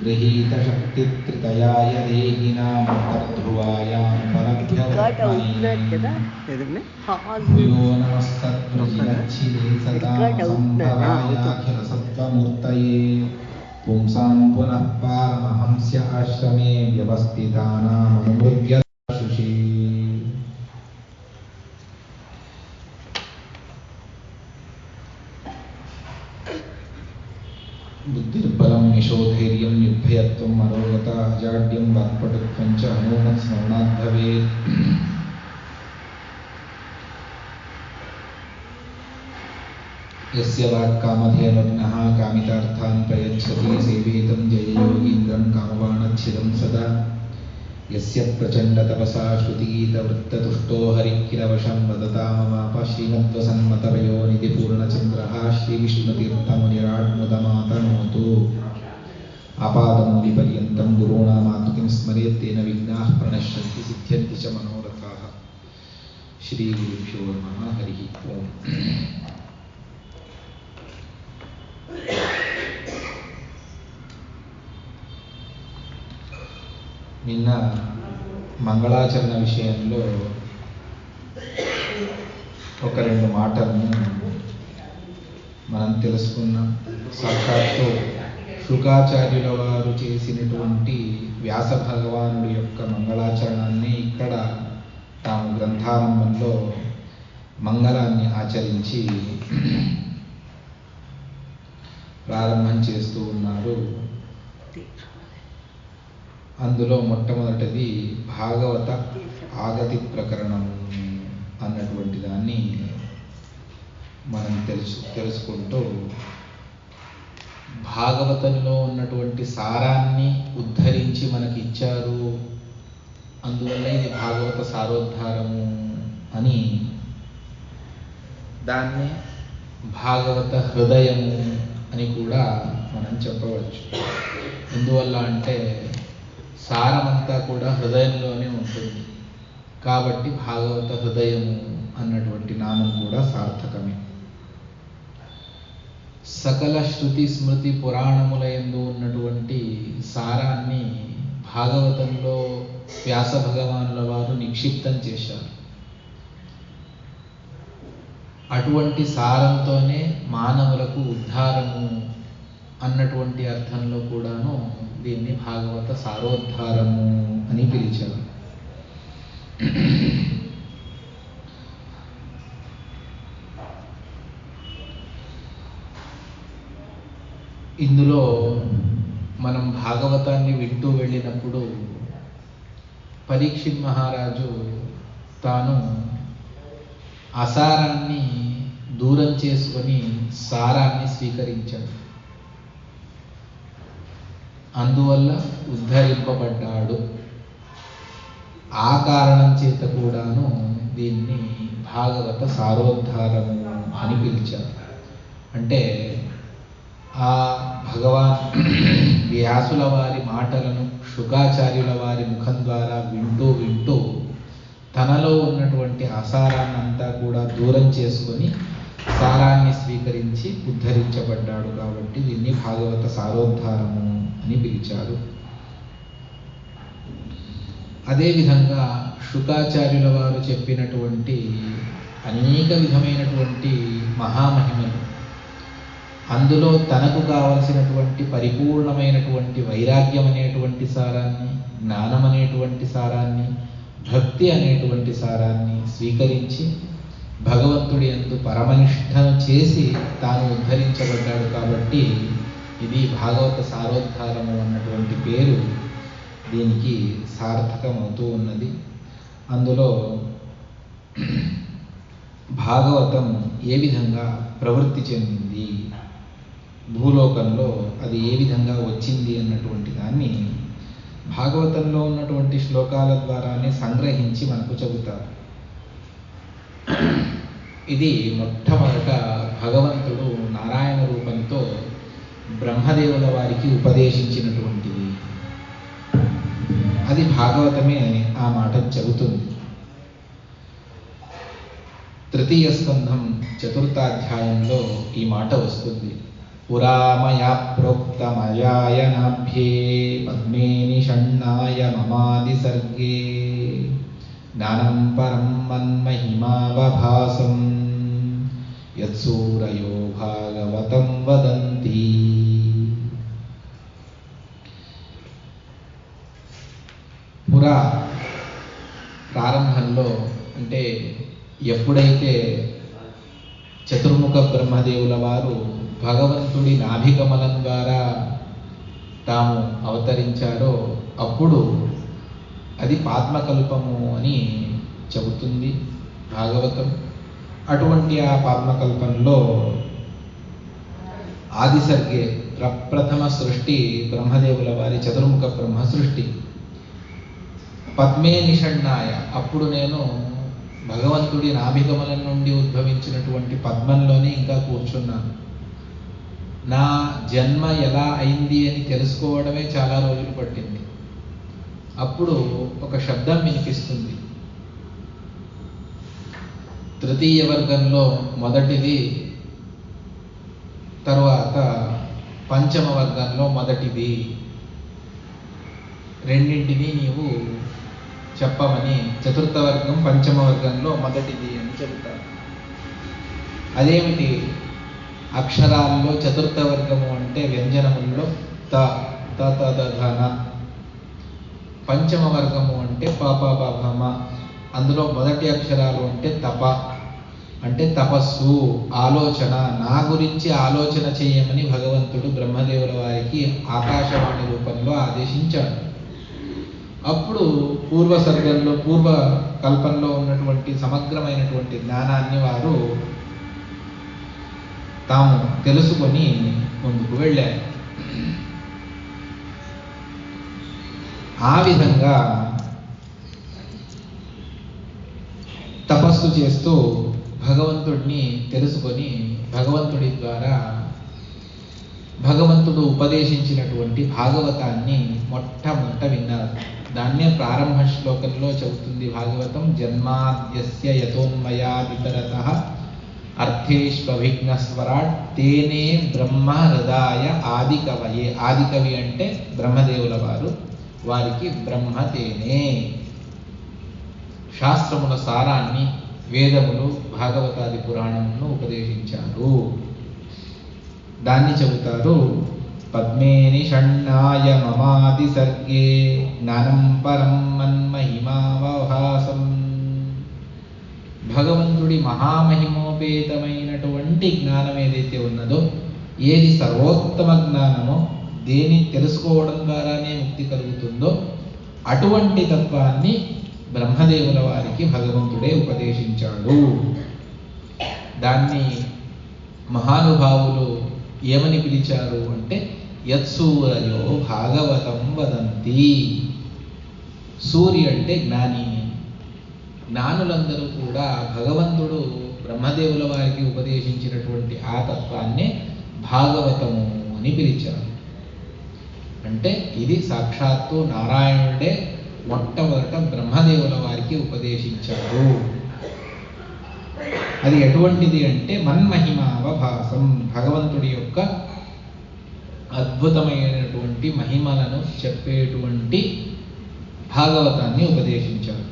गृहीतशक्तित्रितयाय देहिनां तद्ध्रुवायां भूयो नमस्तद्वृजिनच्छिदे सतामसम्भवायाखिलसत्त्वमूर्तये पुंसां पुनः पारमहंस्य आश्रमे व्यवस्थितानामनुमृग्यशुषी बुद्धिर्बलं यशोधैर्यं निर्भयत्वं अरोगता अजाड्यं वाक्पटुत्वं च हनूमत् स्मरणात् भवेत्। यस्य वाक्कामधेनुर्नः कामितार्थान् प्रयच्छति सेवेतं जययोगीन्द्रं कामबाणच्छिदं सदा यस्य प्रचण्डतपसा श्रुतिगीतवृत्ततुष्टो हरिकिरवशं वदताममाप श्रीमद्वसन्मतपयोनिधि पूर्णचन्द्रः श्रीविष्णुतीर्थमुनिराड्मुदमातनोतु। आपादमूलिपर्यन्तं गुरूणामाकृतिं स्मरेत् तेन विघ्नाः प्रणश्यन्ति सिद्ध्यन्ति च मनोरथाः। श्रीगुरुभ्यो नमः। हरिः ओम्। నిన్న మంగళాచరణ విషయంలో ఒక రెండు మాటలను మనం తెలుసుకున్నాం. సాక్షాత్తు శుకాచార్యుల వారు చేసినటువంటి వ్యాస భగవానుడి యొక్క మంగళాచరణాన్ని ఇక్కడ తాము గ్రంథారంభంలో మంగళాన్ని ఆచరించి ప్రారంభం చేస్తూ ఉన్నారు. అందులో మొట్టమొదటిది భాగవత ఆగతి ప్రకరణం అన్నటువంటి దాన్ని మనం తెలుసుకుంటూ భాగవతంలో ఉన్నటువంటి సారాన్ని ఉద్ధరించి మనకి ఇచ్చారు, అందువల్ల ఇది భాగవత సారోద్ధారము అని, దాన్ని భాగవత హృదయము అని కూడా మనం చెప్పవచ్చు. ఎందువల్ల అంటే సారమంతా కూడా హృదయంలోనే ఉంటుంది కాబట్టి భాగవత హృదయము అన్నటువంటి నామం కూడా సార్థకమే. సకల శృతి స్మృతి పురాణములయందు ఉన్నటువంటి సారాన్ని భాగవతంలో వ్యాస భగవానుల వారు నిక్షిప్తం చేశారు. అటువంటి సారంతోనే మానవులకు ఉద్ధారము అన్నటువంటి అర్థంలో కూడాను దీన్ని భాగవత సారోద్ధారము అని పిలిచారు. ఇందులో మనం భాగవతాన్ని వింటూ వెళ్ళినప్పుడు పరీక్షిత్ మహారాజు తాను అసారాన్ని దూరం చేసుకొని సారాన్ని స్వీకరించాడు, అందువల్ల ఉద్ధరింపబడ్డాడు. ఆ కారణం చేత కూడాను దీన్ని భాగవత సారోద్ధారము అని పిలిచారు. అంటే ఆ భగవాన్ వ్యాసుల వారి మాటలను శుకాచార్యుల వారి ముఖం ద్వారా వింటూ తనలో ఉన్నటువంటి అసారాన్నంతా కూడా దూరం చేసుకొని సారాన్ని స్వీకరించి ఉద్ధరించబడ్డాడు కాబట్టి దీన్ని భాగవత సారోద్ధారము అని పిలిచారు. అదేవిధంగా శుకాచార్యుల వారు చెప్పినటువంటి అనేక విధమైనటువంటి మహామహిమలు, అందులో తనకు కావలసినటువంటి పరిపూర్ణమైనటువంటి వైరాగ్యం అనేటువంటి సారాన్ని, జ్ఞానం అనేటువంటి సారాన్ని, భక్తి అనేటువంటి సారాన్ని స్వీకరించి భగవంతుడి యందు పరమనిష్టను చేసి తాను ఉద్ధరించబడ్డాడు కాబట్టి ఇది భాగవత సారోద్ధారము అన్నటువంటి పేరు దీనికి సార్థకమవుతూ ఉన్నది. అందులో భాగవతం ఏ విధంగా ప్రవృత్తి చెందింది, భూలోకంలో అది ఏ విధంగా వచ్చింది అన్నటువంటి దాన్ని భాగవతంలో ఉన్నటువంటి శ్లోకాల ద్వారానే సంగ్రహించి మనకు చెబుతారు. ఇది మొట్టమొదట భగవంతుడు నారాయణ రూపంతో బ్రహ్మదేవుల వారికి ఉపదేశించినటువంటిది. అది భాగవతమే ఆ మాట చెబుతుంది. తృతీయ స్కంధం 4వ అధ్యాయంలో ఈ మాట వస్తుంది. పురా మయా ప్రోక్తమయాయనాభ్యే పద్మే నిషణ్ణాయ మమాది సర్గే జ్ఞానం పరం మన్మహిమావభాసం యత్సూరయో భాగవతం వదంతి. పురా ప్రారంభంలో అంటే ఎప్పుడైతే చతుర్ముఖ బ్రహ్మదేవుల వారు భగవంతుడి నాభికమలం ద్వారా తాము అవతరించారో అప్పుడు అది పాద్మకల్పము అని చెబుతుంది భాగవతం. అటువంటి ఆ పాద్మకల్పంలో ఆదిసర్గే ప్రప్రథమ సృష్టి బ్రహ్మదేవుల వారి చతుర్ముఖ బ్రహ్మ సృష్టి. పద్మే నిషణ్ణాయ, అప్పుడు నేను భగవంతుడి నాభికమలం నుండి ఉద్భవించినటువంటి పద్మంలోనే ఇంకా కూర్చున్నాను. నా జన్మ ఎలా అయింది అని తెలుసుకోవడమే చాలా రోజులు పట్టింది. అప్పుడు ఒక శబ్దం వినిపిస్తుంది. తృతీయ వర్గంలో మొదటిది, తరువాత పంచమ వర్గంలో మొదటిది, రెండింటిని నీవు చెప్పమని చతుర్థ వర్గం పంచమ వర్గంలో మొదటిది అని చెబుతారు. అదేమిటి? అక్షరాల్లో చతుర్థ వర్గము అంటే వ్యంజనముల్లో త త త ద ధ న. పంచమ వర్గము అంటే ప ప ప భ మ. అందులో మొదటి అక్షరాలు అంటే తప అంటే తపస్సు, ఆలోచన. నా గురించి ఆలోచన చేయమని భగవంతుడు బ్రహ్మదేవుల వారికి ఆకాశవాణి రూపంలో ఆదేశించాడు. అప్పుడు పూర్వ సర్గంలో పూర్వ కల్పంలో ఉన్నటువంటి సమగ్రమైనటువంటి జ్ఞానాన్ని వారు తాము తెలుసుకొని ముందుకు వెళ్ళారు. ఆ విధంగా తపస్సు చేస్తూ భగవంతుడిని తెలుసుకొని భగవంతుడి ద్వారా భగవంతుడు ఉపదేశించినటువంటి భాగవతాన్ని మొట్టమొదట విన్నారు. దాన్నే ప్రారంభ శ్లోకంలో చెబుతుంది భాగవతం. జన్మాద్యస్య యతోన్మయాదితరతః అర్థేష్వభిఘ్నస్వరాట్ తేనే బ్రహ్మ హృదాయ ఆదికవయే. ఆదికవి అంటే బ్రహ్మదేవుల వారు, వారికి బ్రహ్మ తేనే. శాస్త్రముల సారాన్ని, వేదములు, భాగవతాది పురాణములను ఉపదేశించారు. దాన్ని చెబుతారు. పద్మే నిషణ్ణాయ మమాది సర్గే జ్ఞానం పరం మన్మహిమావభాసం. భగవంతుడి మహామహిమోపేతమైనటువంటి జ్ఞానం ఏదైతే ఉన్నదో, ఏది సర్వోత్తమ జ్ఞానమో, దేని తెలుసుకోవడం ద్వారానే ముక్తి కలుగుతుందో అటువంటి తత్వాన్ని బ్రహ్మదేవుల వారికి భగవంతుడే ఉపదేశించాడు. దాన్ని మహానుభావులు ఏమని పిలిచారు అంటే యత్సూరయో భాగవతం వదంతి. సూర్య అంటే జ్ఞాని. జ్ఞానులందరూ కూడా భగవంతుడు బ్రహ్మదేవుల వారికి ఉపదేశించినటువంటి ఆ తత్వాన్నే భాగవతము అని పిలిచారు. అంటే ఇది సాక్షాత్తు నారాయణుడే మొట్టమొదట బ్రహ్మదేవుల వారికి ఉపదేశించారు. అది ఎటువంటిది అంటే మన్మహిమావభాసం, భగవంతుడి యొక్క అద్భుతమైనటువంటి మహిమలను చెప్పేటువంటి భాగవతాన్ని ఉపదేశించారు.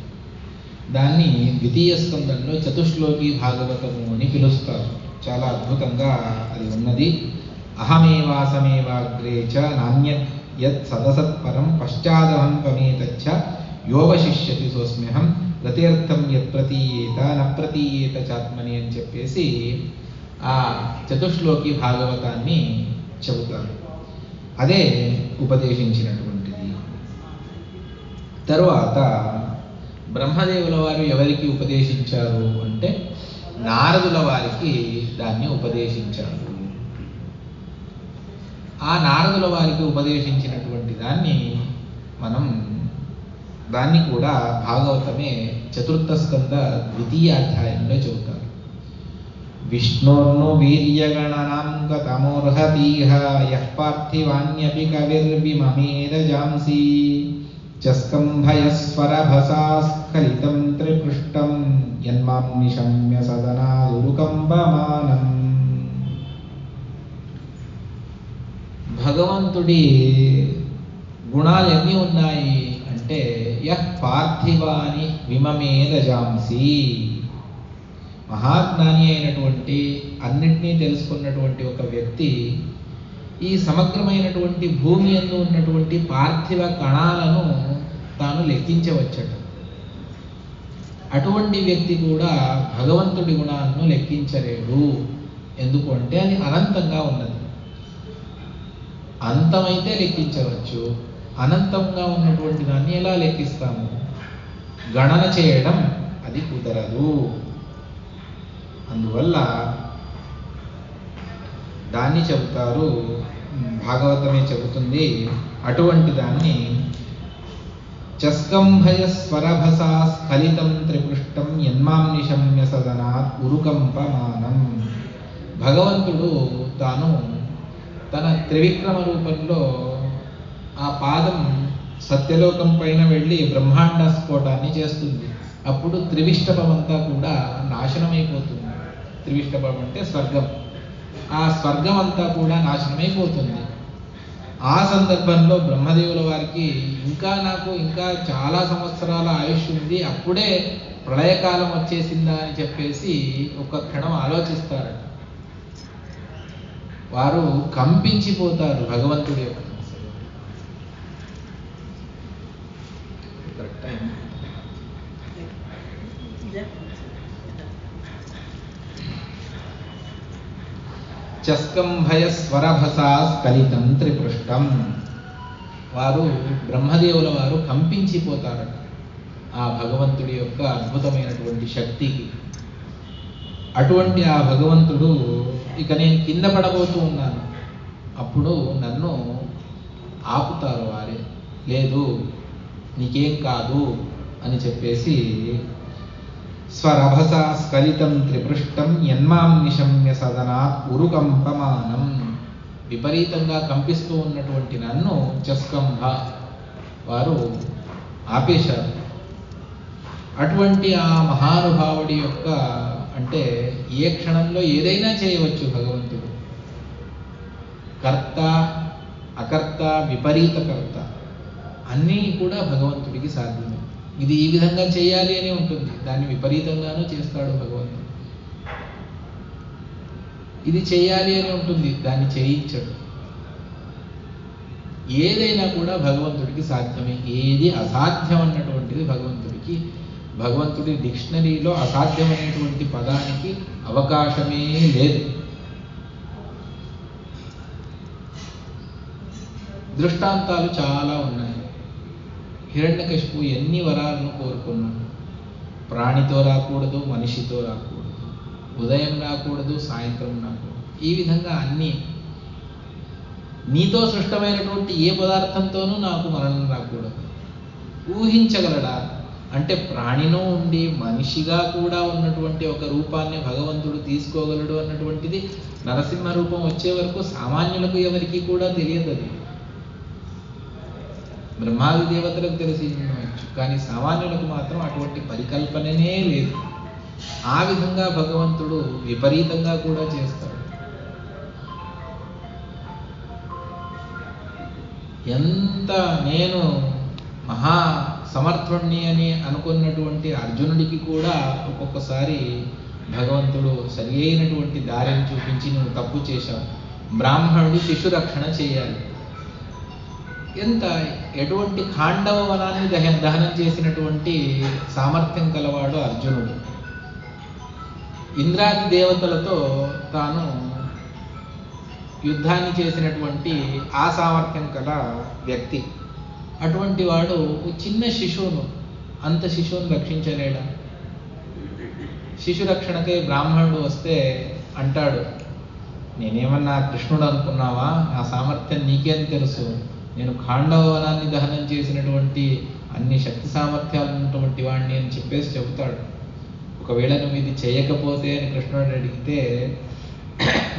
దాన్ని ద్వితీయ స్కందంలో చతుశ్లోకి భాగవతము అని పిలుస్తారు. చాలా అద్భుతంగా అది ఉన్నది. అహమేవాసమేవాగ్రే చ నాణ్యత్ యత్ సదసత్పరం పశ్చాదహం త్వమేతచ్చ యోవశిష్యతి సోస్మ్యహం రతీర్థం యత్ ప్రతీయేత న ప్రతీయేత చాత్మని అని చెప్పేసి ఆ చతుశ్లోకి భాగవతాన్ని చెబుతారు. అదే ఉపదేశించినటువంటిది. తరువాత బ్రహ్మదేవుల వారు ఎవరికి ఉపదేశించారు అంటే నారదుల వారికి దాన్ని ఉపదేశించారు. ఆ నారదుల వారికి ఉపదేశించినటువంటి దాన్ని కూడా భాగవతమే చతుర్థ స్కంద ద్వితీయ అధ్యాయంలో చెబుతారు. విష్ణోర్ను వీర్యగణనాం గతమోర్హతీహ యః పార్థివాన్యపి కవిర్విమమేదజాంసి చస్కంభయస్వరభసాస్ఖలితం త్రిపృష్టం యన్మాం నిశమ్య సదనాదురుకంబమానం. భగవంతుడి గుణాలు ఎన్ని ఉన్నాయి అంటే యః పార్థివాని విమమే రజాంసి, మహాజ్ఞాని అయినటువంటి అన్నిటినీ తెలుసుకున్నటువంటి ఒక వ్యక్తి ఈ సమగ్రమైనటువంటి భూమి యందు ఉన్నటువంటి పార్థివ కణాలను తాను లెక్కించవచ్చట. అటువంటి వ్యక్తి కూడా భగవంతుడి గుణాలను లెక్కించలేడు. ఎందుకు అంటే అది అనంతంగా ఉన్నది. అంతమైతే లెక్కించవచ్చు, అనంతంగా ఉన్నటువంటి దాన్ని ఎలా లెక్కిస్తాము? గణన చేయడం అది కుదరదు. అందువల్ల దాన్ని చెబుతారు, భాగవతమే చెబుతుంది. అటువంటి దాన్ని చస్కంభయ స్వరభసా స్ఖలితం త్రిపృష్టం యన్మాం నిశమ్య సదనాత్ ఉరుకంపమానం. భగవంతుడు తాను తన త్రివిక్రమ రూపంలో ఆ పాదం సత్యలోకం పైన వెళ్ళి బ్రహ్మాండ స్ఫోటాన్ని చేస్తుంది. అప్పుడు త్రివిష్టపం అంతా కూడా నాశనమైపోతుంది. త్రివిష్టపం అంటే స్వర్గం. ఆ స్వర్గం అంతా కూడా నాశనమైపోతుంది. ఆ సందర్భంలో బ్రహ్మదేవుల వారికి ఇంకా చాలా సంవత్సరాల ఆయుష్ ఉంది, అప్పుడే ప్రళయకాలం వచ్చేసిందా అని చెప్పేసి ఒక క్షణం ఆలోచిస్తారట. వారు కంపించిపోతారు భగవంతుడి యొక్క చస్కంభయ స్వరభసా స్ఖలితం త్రిపృష్టం. వారు బ్రహ్మదేవుల వారు కంపించిపోతారట ఆ భగవంతుడి యొక్క అద్భుతమైనటువంటి శక్తికి. అటువంటి ఆ భగవంతుడు ఇక నేను కింద పడబోతూ ఉన్నాను, అప్పుడు నన్ను ఆపుతారు వారే. లేదు, నీకేం కాదు అని చెప్పేసి స్వరభసా స్ఖలితం త్రిపృష్టం యన్మాం నిశమ్య సదనాత్ ఉరుకంపమానం. విపరీతంగా కంపిస్తూ ఉన్నటువంటి నన్ను చస్కంభ వారు ఆపేశారు. అటువంటి ఆ మహానుభావుడి యొక్క అంటే ఏ క్షణంలో ఏదైనా చేయవచ్చు భగవంతుడు. కర్త, అకర్త, విపరీత కర్త అన్నీ కూడా భగవంతుడికి సాధ్యమే. ఇది ఈ విధంగా చేయాలి అని ఉంటుంది, దాన్ని విపరీతంగానూ చేస్తాడు భగవంతుడు. ఇది చేయాలి అని ఉంటుంది, దాన్ని చేయించడు. ఏదైనా కూడా భగవంతుడికి సాధ్యమే. ఏది అసాధ్యం అన్నటువంటిది భగవంతుడికి, భగవంతుడి డిక్షనరీలో అసాధ్యమైనటువంటి పదానికి అవకాశమే లేదు. దృష్టాంతాలు చాలా ఉన్నాయి. హిరణ్యకశిపు ఎన్ని వరాలను కోరుకున్నాడు. ప్రాణితో రాకూడదు, మనిషితో రాకూడదు, ఉదయం రాకూడదు, సాయంత్రం రాకూడదు. ఈ విధంగా అన్నీ నీతో సృష్టమైనటువంటి ఏ పదార్థంతోనూ నాకు మరణం రాకూడదు. ఊహించగలడా అంటే ప్రాణిలో ఉండి మనిషిగా కూడా ఉన్నటువంటి ఒక రూపాన్ని భగవంతుడు తీసుకోగలడు అన్నటువంటిది నరసింహ రూపం వచ్చే వరకు సామాన్యులకు ఎవరికి కూడా తెలియదు. అది బ్రహ్మాది దేవతలకు తెలిసి ఉండవచ్చు, కానీ సామాన్యులకు మాత్రం అటువంటి పరికల్పననే లేదు. ఆ విధంగా భగవంతుడు విపరీతంగా కూడా చేస్తాడు. ఎంత నేను మహా సమర్థుణ్ణి అని అనుకున్నటువంటి అర్జునుడికి కూడా ఒక్కొక్కసారి భగవంతుడు సరి అయినటువంటి దారిని చూపించి నువ్వు తప్పు చేశావు, బ్రాహ్మణుడి శిశురక్షణ చేయాలి. ఎటువంటి ఖాండవ వనాన్ని దహనం చేసినటువంటి సామర్థ్యం కలవాడు అర్జునుడు. ఇంద్రాది దేవతలతో తాను యుద్ధాన్ని చేసినటువంటి ఆ సామర్థ్యం కల వ్యక్తి. అటువంటి వాడు చిన్న శిశువును, అంత శిశువును రక్షించలేడా? శిశు రక్షణకే బ్రాహ్మణుడు వస్తే అంటాడు, నేనేమన్నా కృష్ణుడు అనుకున్నావా? నా సామర్థ్యం నీకేం తెలుసు? నేను ఖాండవ వనాన్ని దహనం చేసినటువంటి అన్ని శక్తి సామర్థ్యాలు ఉన్నటువంటి వాడిని అని చెప్పేసి చెబుతాడు. ఒకవేళ నువ్వు ఇది చేయకపోతే అని కృష్ణుడు అడిగితే,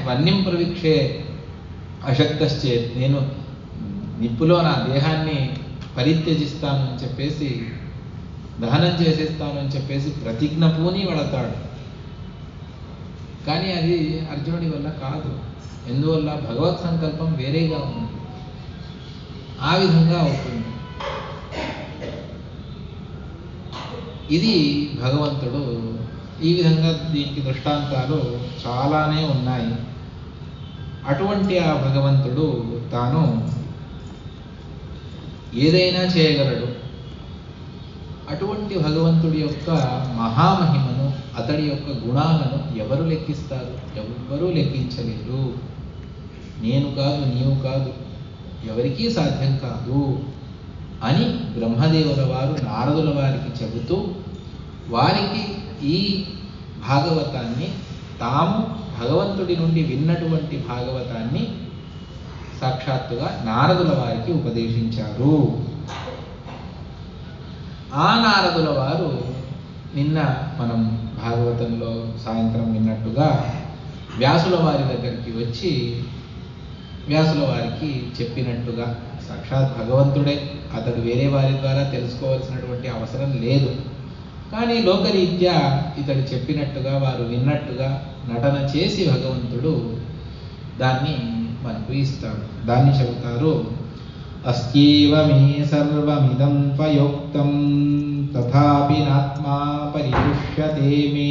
వన్యం ప్రవీక్షే అశక్తశ్చేత్, నేను నిప్పులో నా దేహాన్ని పరిత్యజిస్తాను అని చెప్పేసి, దహనం చేసేస్తాను అని చెప్పేసి ప్రతిజ్ఞ పూని వెళతాడు. కానీ అది అర్జునుడి వల్ల కాదు. ఎందువల్ల? భగవత్ సంకల్పం వేరేగా ఉంది. ఆ విధంగా అవుతుంది. ఇది భగవంతుడు ఈ విధంగా, దీనికి దృష్టాంతాలు చాలానే ఉన్నాయి. అటువంటి ఆ భగవంతుడు తాను ఏదైనా చేయగలడు. అటువంటి భగవంతుడి యొక్క మహామహిమను, అతడి యొక్క గుణాలను ఎవరు లెక్కిస్తారు? ఎవ్వరూ లెక్కించలేరు. నేను కాదు, నీవు కాదు, ఎవరికీ సాధ్యం కాదు అని బ్రహ్మదేవుల వారు నారదుల వారికి చెబుతూ, వారికి ఈ భాగవతాన్ని, తాము భగవంతుడి నుండి విన్నటువంటి భాగవతాన్ని సాక్షాత్తుగా నారదుల వారికి ఉపదేశించారు. ఆ నారదుల వారు నిన్న మనం భాగవతంలో సాయంత్రం విన్నట్టుగా వ్యాసుల వారి దగ్గరికి వచ్చి వ్యాసుల వారికి చెప్పినట్టుగా, సాక్షాత్ భగవంతుడే, అతడు వేరే వారి ద్వారా తెలుసుకోవాల్సినటువంటి అవసరం లేదు. కానీ లోకరీత్యా ఇతడు చెప్పినట్టుగా, వారు విన్నట్టుగా నటన చేసి భగవంతుడు దాన్ని మనకు ఇస్తాడు. దాన్ని చెబుతారు. అస్త్యేవ మే సర్వమిదం త్వయోక్తం తథాపి నాత్మా పరిదృశ్యతే మే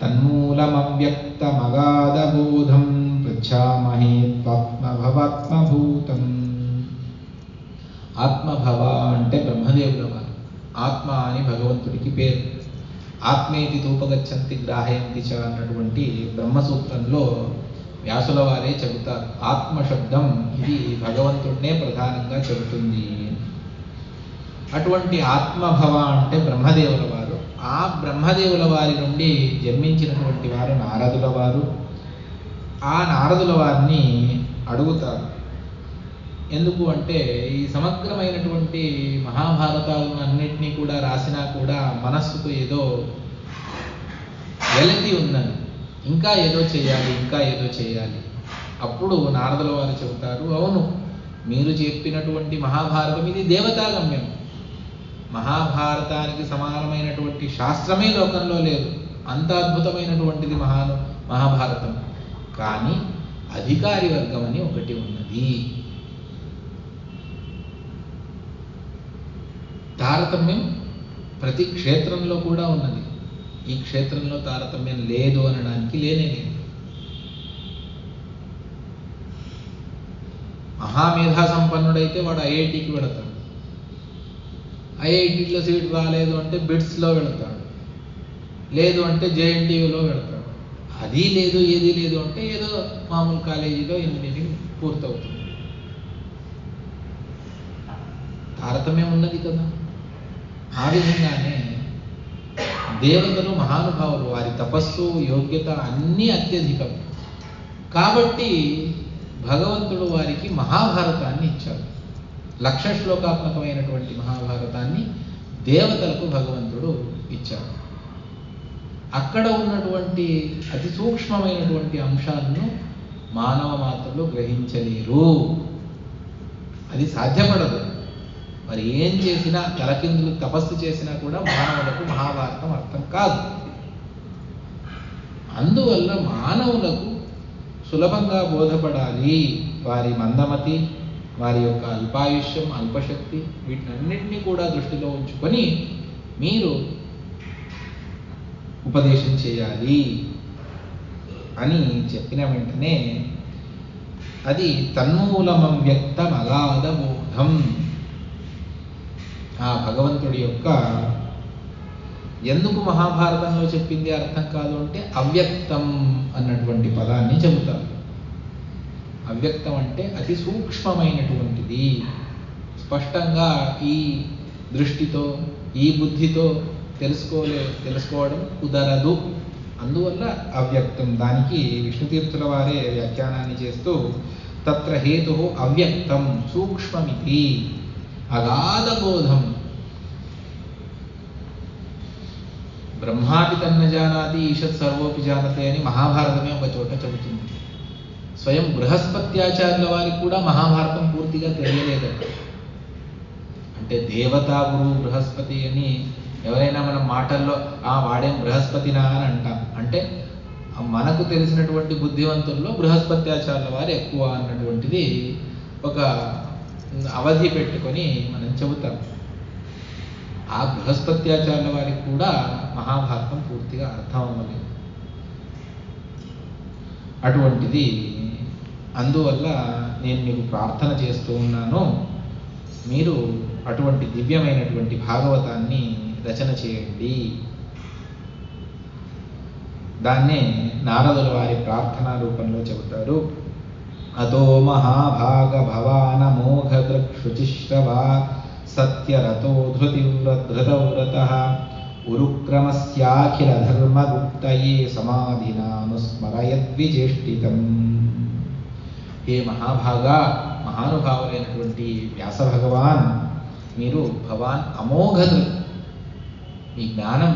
తన్మూలమవ్యక్తమగాధబోధం పృచ్ఛామహే త్వాత్మభవాత్మభూతం. ఆత్మభవ అంటే బ్రహ్మదేవుల వారు. ఆత్మ అని భగవంతుడికి పేరు. ఆత్మేతి తూపగచ్చంతి గ్రాహయంతి చ అన్నటువంటి బ్రహ్మసూత్రంలో వ్యాసుల వారే చెబుతారు. ఆత్మశబ్దం ఇది భగవంతుడినే ప్రధానంగా చెబుతుంది. అటువంటి ఆత్మభవ అంటే బ్రహ్మదేవుల వారు. ఆ బ్రహ్మదేవుల వారి నుండి జన్మించినటువంటి వారు నారదుల వారు. ఆ నారదుల వారిని అడుగుతారు. ఎందుకు అంటే ఈ సమగ్రమైనటువంటి మహాభారతాలను అన్నిటినీ కూడా రాసినా కూడా మనస్సుకు ఏదో వెలతి ఉందని, ఇంకా ఏదో చేయాలి, ఇంకా ఏదో చేయాలి. అప్పుడు నారదుల వారు చెబుతారు, అవును, మీరు చెప్పినటువంటి మహాభారతం ఇది దేవతాగమ్యం. మహాభారతానికి సమానమైనటువంటి శాస్త్రమే లోకంలో లేదు. అంత అద్భుతమైనటువంటిది మహాభారతం. కానీ అధికారి వర్గం అని ఒకటి ఉన్నది. తారతమ్యం ప్రతి క్షేత్రంలో కూడా ఉన్నది. ఈ క్షేత్రంలో తారతమ్యం లేదు అనడానికి లేనే లేదు. మహామేధా సంపన్నుడైతే వాడు ఐఐటికి వెళతాడు. ఐఐటిలో సీట్ రాలేదు అంటే బిట్స్లో వెళతాడు. లేదు అంటే జేఎన్టీయూలో వెళతాడు. అది లేదు, ఏది లేదు అంటే ఏదో మామూలు కాలేజీలో ఇంజనీరింగ్ పూర్తవుతుంది. తారతమ్యం ఉన్నది కదా. ఆ విధంగానే దేవతలు మహానుభావులు, వారి తపస్సు, యోగ్యత అన్నీ అత్యధికం. కాబట్టి భగవంతుడు వారికి మహాభారతాన్ని ఇచ్చాడు. 1,00,000 శ్లోకాత్మకమైనటువంటి మహాభారతాన్ని దేవతలకు భగవంతుడు ఇచ్చాడు. అక్కడ ఉన్నటువంటి అతి సూక్ష్మమైనటువంటి అంశాలను మానవ మాత్రలు గ్రహించలేరు. అది సాధ్యపడదు. మరి ఏం చేసినా, తలకిందులు తపస్సు చేసినా కూడా మానవులకు మహాభారతం అర్థం కాదు. అందువల్ల మానవులకు సులభంగా బోధపడాలి. వారి మందమతి, వారి యొక్క అల్పాయుష్యం, అల్పశక్తి, వీటినన్నింటినీ కూడా దృష్టిలో ఉంచుకొని మీరు ఉపదేశం చేయాలి అని చెప్పిన వెంటనే అది తన్మూలమవ్యక్తం అగాధ బోధం. ఆ భగవంతుడి యొక్క ఎందుకు మహాభారతంలో చెప్పింది అర్థం కాదు అంటే అవ్యక్తం అన్నటువంటి పదాన్ని చెబుతారు. అవ్యక్తం అంటే అతి సూక్ష్మమైనటువంటిది. స్పష్టంగా ఈ దృష్టితో, ఈ బుద్ధితో తెలుసుకోవడం కుదరదు. అందువల్ల అవ్యక్తం. దానికి విష్ణుతీర్థుల వారే వ్యాఖ్యానాన్ని చేస్తూ తత్ర హేతు అవ్యక్తం సూక్ష్మమితి అగాధ బోధం. బ్రహ్మాపి తన్న జానాతి ఈషత్ సర్వోపి జానతే అని మహాభారతమే ఒక చోట చెబుతుంది. స్వయం బృహస్పత్యాచార్యుల వారికి కూడా మహాభారతం పూర్తిగా తెలియలేదట. అంటే దేవతా గురువు బృహస్పతి అని ఎవరైనా మనం మాటల్లో వాడేం బృహస్పతినా అని అంటాం. అంటే మనకు తెలిసినటువంటి బుద్ధివంతుల్లో బృహస్పత్యాచార్యుల వారు ఎక్కువ అన్నటువంటిది ఒక అవధి పెట్టుకొని మనం చెబుతాం. ఆ బృహస్పత్యాచార్యుల వారికి కూడా మహాభారతం పూర్తిగా అర్థం అవ్వలేదు. అటువంటిది, అందువల్ల నేను మీకు ప్రార్థన చేస్తూ ఉన్నాను, మీరు అటువంటి దివ్యమైనటువంటి భాగవతాన్ని రచన చేయండి. దాన్నే నారదుల వారి ప్రార్థనా రూపంలో చెబుతారు. అతో మహాభాగ భవాన మోఘ దృక్షుచిశ్రవా సత్యరతో ధృతవ్రతః ఉరుక్రమస్యాఖిల ధర్మగుప్తయే సమాధినానుస్మరయద్విచేష్టితం. హే మహాభాగా, మహానుభావులైనటువంటి వ్యాస భగవాన్, మీరు భవాన్ అమోఘ దృక్, మీ జ్ఞానం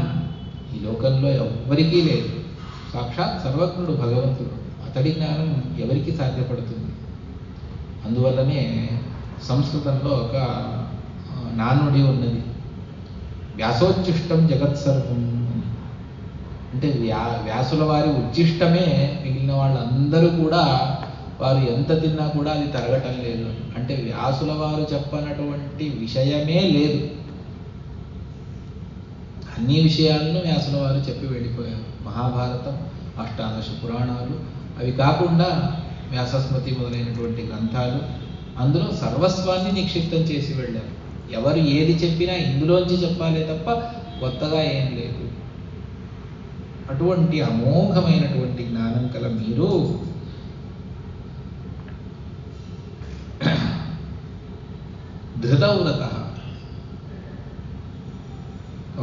ఈ లోకంలో ఎవ్వరికీ లేదు. సాక్షాత్ సర్వజ్ఞుడు భగవంతుడు, అతడి జ్ఞానం ఎవరికి సాధ్యపడుతుంది? అందువల్లనే సంస్కృతంలో ఒక నానుడి ఉన్నది, వ్యాసోచ్ఛిష్టం జగత్సర్వం. అంటే వ్యాసుల వారి ఉచ్ఛిష్టమే మిగిలిన వాళ్ళందరూ కూడా, వారు ఎంత తిన్నా కూడా అది తరగటం లేదు. అంటే వ్యాసుల వారు చెప్పనటువంటి విషయమే లేదు. అన్ని విషయాలను వ్యాసుల వారు చెప్పి వెళ్ళిపోయారు. మహాభారతం, అష్టాదశ పురాణాలు, అవి కాకుండా వ్యాసస్మృతి మొదలైనటువంటి గ్రంథాలు, అందులో సర్వస్వాన్ని నిక్షిప్తం చేసి వెళ్ళారు. ఎవరు ఏది చెప్పినా ఇందులోంచి చెప్పాలే తప్ప కొత్తగా ఏం లేదు. అటువంటి అమోఘమైనటువంటి జ్ఞానం కల మీరు ధృతవ్రత,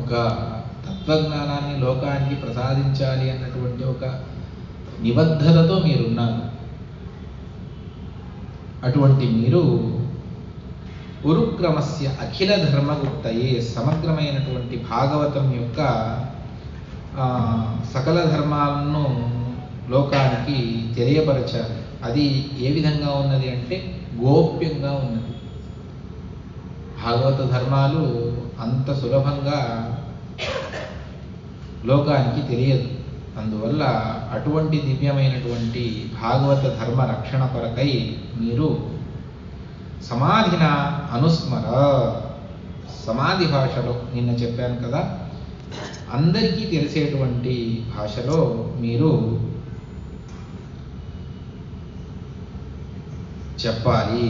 ఒక తత్వజ్ఞానాన్ని లోకానికి ప్రసాదించాలి అన్నటువంటి ఒక నిబద్ధతతో మీరున్నారు. అటువంటి మీరు ఉరుక్రమస్య అఖిల ధర్మగుప్తయే, సమగ్రమైనటువంటి భాగవతం యొక్క సకల ధర్మాలను లోకానికి తెలియపరచాలి. అది ఏ విధంగా ఉన్నది అంటే గోప్యంగా ఉన్నది. భాగవత ధర్మాలు అంత సులభంగా లోకానికి తెలియదు. అందువల్ల అటువంటి దివ్యమైనటువంటి భాగవత ధర్మ రక్షణ కొరకై మీరు సమాధిన అనుస్మర, సమాధి భాషలో, నిన్న చెప్పాను కదా, అందరికీ తెలిసేటువంటి భాషలో మీరు చెప్పాలి.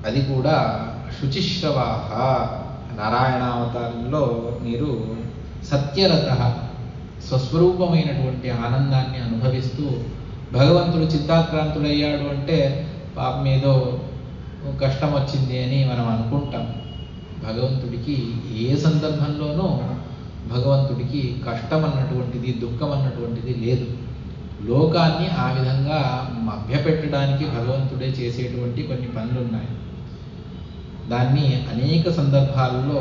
అది కూడా శుచిశ్రవాహ, నారాయణావతారంలో మీరు సత్యరత, స్వస్వరూపమైనటువంటి ఆనందాన్ని అనుభవిస్తూ, భగవంతుడు చిత్తాక్రాంతుడయ్యాడు అంటే పాపం ఏదో కష్టం వచ్చింది అని మనం అనుకుంటాం. భగవంతుడికి ఏ సందర్భంలోనూ భగవంతుడికి కష్టం అన్నటువంటిది, దుఃఖం అన్నటువంటిది లేదు. లోకాన్ని ఆ విధంగా మభ్యపెట్టడానికి భగవంతుడే చేసేటువంటి కొన్ని పనులు ఉన్నాయి. దాన్ని అనేక సందర్భాల్లో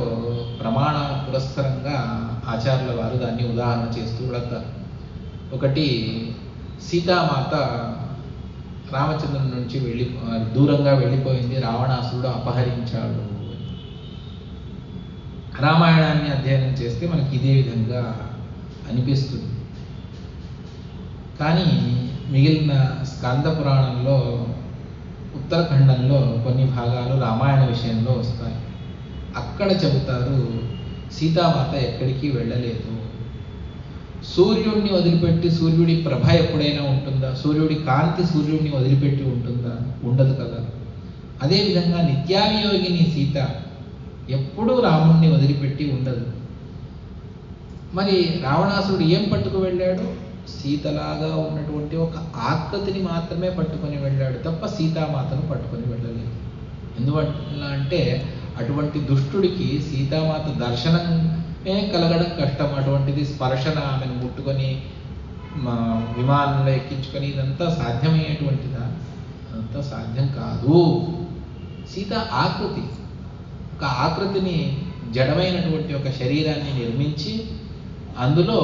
ప్రమాణ పురస్సరంగా ఆచార్యుల వారు దాన్ని ఉదాహరణ చేస్తూ వెళతారు. ఒకటి, సీతామాత రామచంద్రుని నుంచి దూరంగా వెళ్ళిపోయింది, రావణాసురుడు అపహరించాడు. రామాయణాన్ని అధ్యయనం చేస్తే మనకి ఇదే విధంగా అనిపిస్తుంది. కానీ మిగిలిన స్కంద పురాణంలో, ఉత్తరఖండంలో కొన్ని భాగాలు రామాయణ విషయంలో వస్తాయి. అక్కడ చెబుతారు, సీతామాత ఎక్కడికి వెళ్ళలేదు. సూర్యుడిని వదిలిపెట్టి, సూర్యుడి ప్రభ ఎప్పుడైనా ఉంటుందా? సూర్యుడి కాంతి సూర్యుడిని వదిలిపెట్టి ఉంటుందా? ఉండదు కదా. అదేవిధంగా నిత్యావియోగిని సీత ఎప్పుడూ రాముణ్ణి వదిలిపెట్టి ఉండదు. మరి రావణాసురుడు ఏం పట్టుకు వెళ్ళాడు? సీతలాగా ఉన్నటువంటి ఒక ఆకృతిని మాత్రమే పట్టుకొని వెళ్ళాడు తప్ప సీతామాతను పట్టుకొని వెళ్ళలేదు. ఎందువల్ల అంటే అటువంటి దుష్టుడికి సీతామాత దర్శనమే కలగడం కష్టం. అటువంటిది స్పర్శన, ఆమెను ముట్టుకొని విమానంలో ఎక్కించుకొని ఇదంతా సాధ్యమయ్యేటువంటిదా? అదంతా సాధ్యం కాదు. సీత ఆకృతి, ఒక ఆకృతిని, జడమైనటువంటి ఒక శరీరాన్ని నిర్మించి అందులో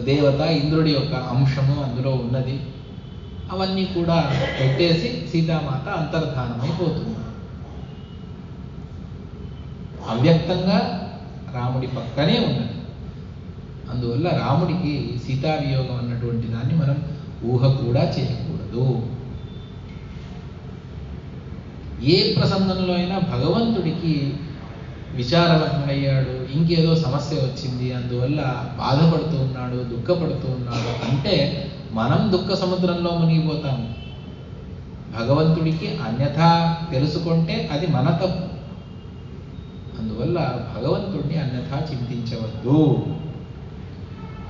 దేవత, ఇంద్రుడి యొక్క అంశము అందులో ఉన్నది. అవన్నీ కూడా పెట్టేసి సీతామాత అంతర్ధానమైపోతుంది. అవ్యక్తంగా రాముడి పక్కనే ఉన్నది. అందువల్ల రాముడికి సీతావియోగం అన్నటువంటి దాన్ని మనం ఊహ కూడా చేయకూడదు. ఏ ప్రసంగంలో అయినా భగవంతుడికి విచారమయ్యాడు, ఇంకేదో సమస్య వచ్చింది, అందువల్ల బాధపడుతూ ఉన్నాడు, దుఃఖపడుతూ ఉన్నాడు అంటే మనం దుఃఖ సముద్రంలో మునిగిపోతాము. భగవంతుడికి అన్యథా తెలుసుకుంటే అది మన తప్పు. అందువల్ల భగవంతుడిని అన్యథా చింతించవద్దు.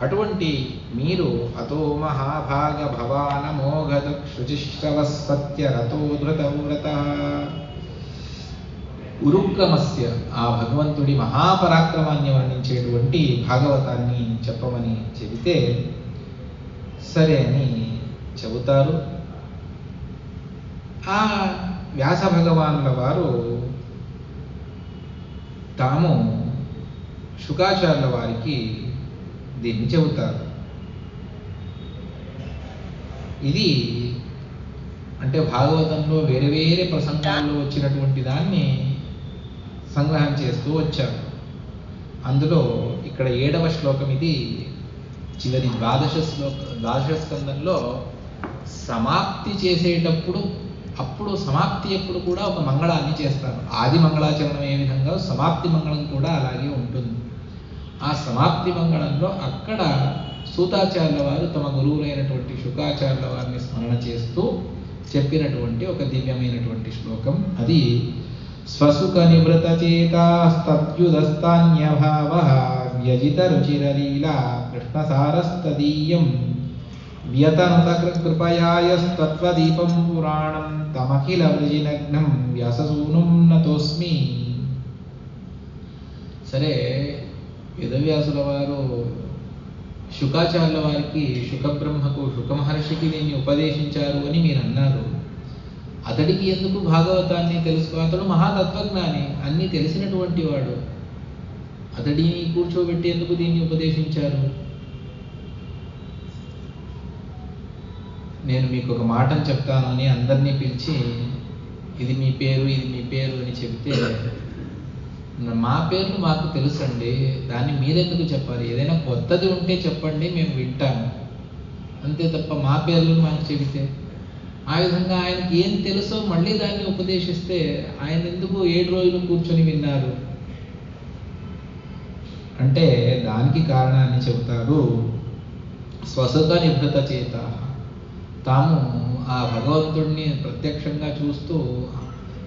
అటువంటి మీరు అతో మహాభాగ భవాన మోఘద శుచిశ్రవస్పత్య రతో ధృతవ్రత. ఉరుక్రమస్య, ఆ భగవంతుడి మహాపరాక్రమాన్ని వర్ణించేటువంటి భాగవతాన్ని చెప్పమని చెబితే సరే అని చెబుతారు. ఆ వ్యాస భగవానుల వారు తాము శుకాచార్యుల వారికి దీన్ని చెబుతారు. ఇది అంటే భాగవతంలో వేరే వేరే ప్రసంగాల్లో వచ్చినటువంటి దాన్ని సంగ్రహం చేస్తూ వచ్చారు. అందులో ఇక్కడ 7వ శ్లోకం, ఇది చివరి ద్వాదశ స్కందంలో సమాప్తి చేసేటప్పుడు, అప్పుడు సమాప్తి ఎప్పుడు కూడా ఒక మంగళాన్ని చేస్తారు. ఆది మంగళాచరణం ఏ విధంగా సమాప్తి మంగళం కూడా అలాగే ఉంటుంది. ఆ సమాప్తి మంగళంలో అక్కడ సూతాచార్యుల వారు తమ గురువులైనటువంటి శుకాచార్యుల వారిని స్మరణ చేస్తూ చెప్పినటువంటి ఒక దివ్యమైనటువంటి శ్లోకం. అది స్వసుఖ నివృత చేతాస్తద్యుదస్తాన్యభావ వ్యజిత రుచిరలీలా కృష్ణసారస్తదీయం వ్యతనుత కృపయాయస్త్వదీపం పురాణం తమఖిల వృజినగ్నం వ్యాససూనుం నతోస్మి. సరే, వేదవ్యాసుల వారు శుకాచార్యుల వారికి, శుకబ్రహ్మకు, శుకమహర్షికి దీన్ని ఉపదేశించారు అని మీరు అన్నారు. అతడికి ఎందుకు భాగవతాన్ని తెలుసుకో? అతడు మహాతత్వజ్ఞాని, అన్నీ తెలిసినటువంటి వాడు. అతడిని కూర్చోబెట్టి ఎందుకు దీన్ని ఉపదేశించారు? నేను మీకు ఒక మాటను చెప్తాను అని అందరినీ పిలిచి ఇది మీ పేరు, ఇది మీ పేరు అని చెబితే, మా పేర్లు మాకు తెలుసండి, దాన్ని మీరెందుకు చెప్పాలి? ఏదైనా కొత్తది ఉంటే చెప్పండి, మేము వింటాము, అంతే తప్ప మా పేర్లు మాకు చెబితే. ఆ విధంగా ఆయనకి ఏం తెలుసో మళ్ళీ దాన్ని ఉపదేశిస్తే ఆయన ఎందుకు 7 రోజులు కూర్చొని విన్నారు అంటే దానికి కారణాన్ని చెబుతారు. స్వసుఖ నిభృత చేత, తాము ఆ భగవంతుడిని ప్రత్యక్షంగా చూస్తూ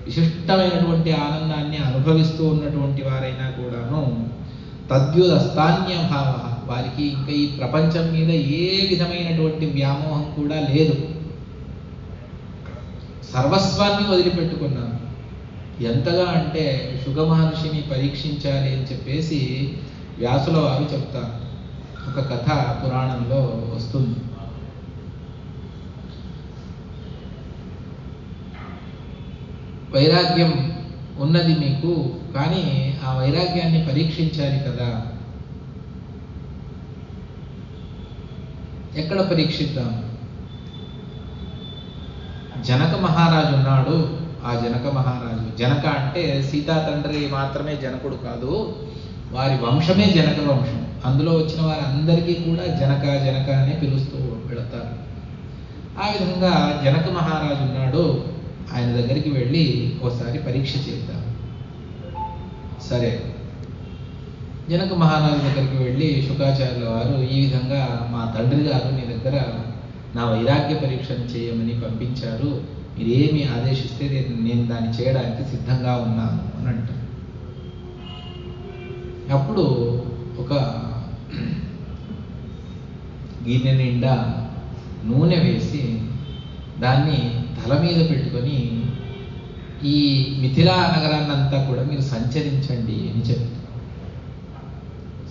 విశిష్టమైనటువంటి ఆనందాన్ని అనుభవిస్తూ ఉన్నటువంటి వారైనా కూడాను తద్యుదస్తాన్య భావ, వారికి ఇంకా ఈ ప్రపంచం మీద ఏ విధమైనటువంటి వ్యామోహం కూడా లేదు. సర్వస్వాన్ని వదిలిపెట్టుకున్నాను. ఎంతగా అంటే శుక మహర్షిని పరీక్షించాలి అని చెప్పేసి వ్యాసుల వారు చెప్తారు. ఒక కథ పురాణంలో వస్తుంది. వైరాగ్యం ఉన్నది మీకు, కానీ ఆ వైరాగ్యాన్ని పరీక్షించాలి కదా. ఎక్కడ పరీక్షిద్దాం? జనక మహారాజు ఉన్నాడు. ఆ జనక మహారాజు, జనక అంటే సీతా తండ్రి మాత్రమే జనకుడు కాదు, వారి వంశమే జనక వంశం. అందులో వచ్చిన వారందరికీ కూడా జనక జనక అనే పిలుస్తూ వెళతారు. ఆ విధంగా జనక మహారాజు ఉన్నాడు. ఆయన దగ్గరికి వెళ్ళి ఒకసారి పరీక్ష చేద్దాం. సరే, జనక మహారాజు దగ్గరికి వెళ్ళి శుకాచార్యుల వారు ఈ విధంగా మా తండ్రి గారు నీ దగ్గర నా వైరాగ్య పరీక్షను చేయమని పంపించారు, మీరేమి ఆదేశిస్తే నేను దాన్ని చేయడానికి సిద్ధంగా ఉన్నాను అని అంటారు. అప్పుడు ఒక గిన్నె నిండా నూనె వేసి దాన్ని తల మీద పెట్టుకొని ఈ మిథిలా నగరాన్నంతా కూడా మీరు సంచరించండి అని చెప్తారు.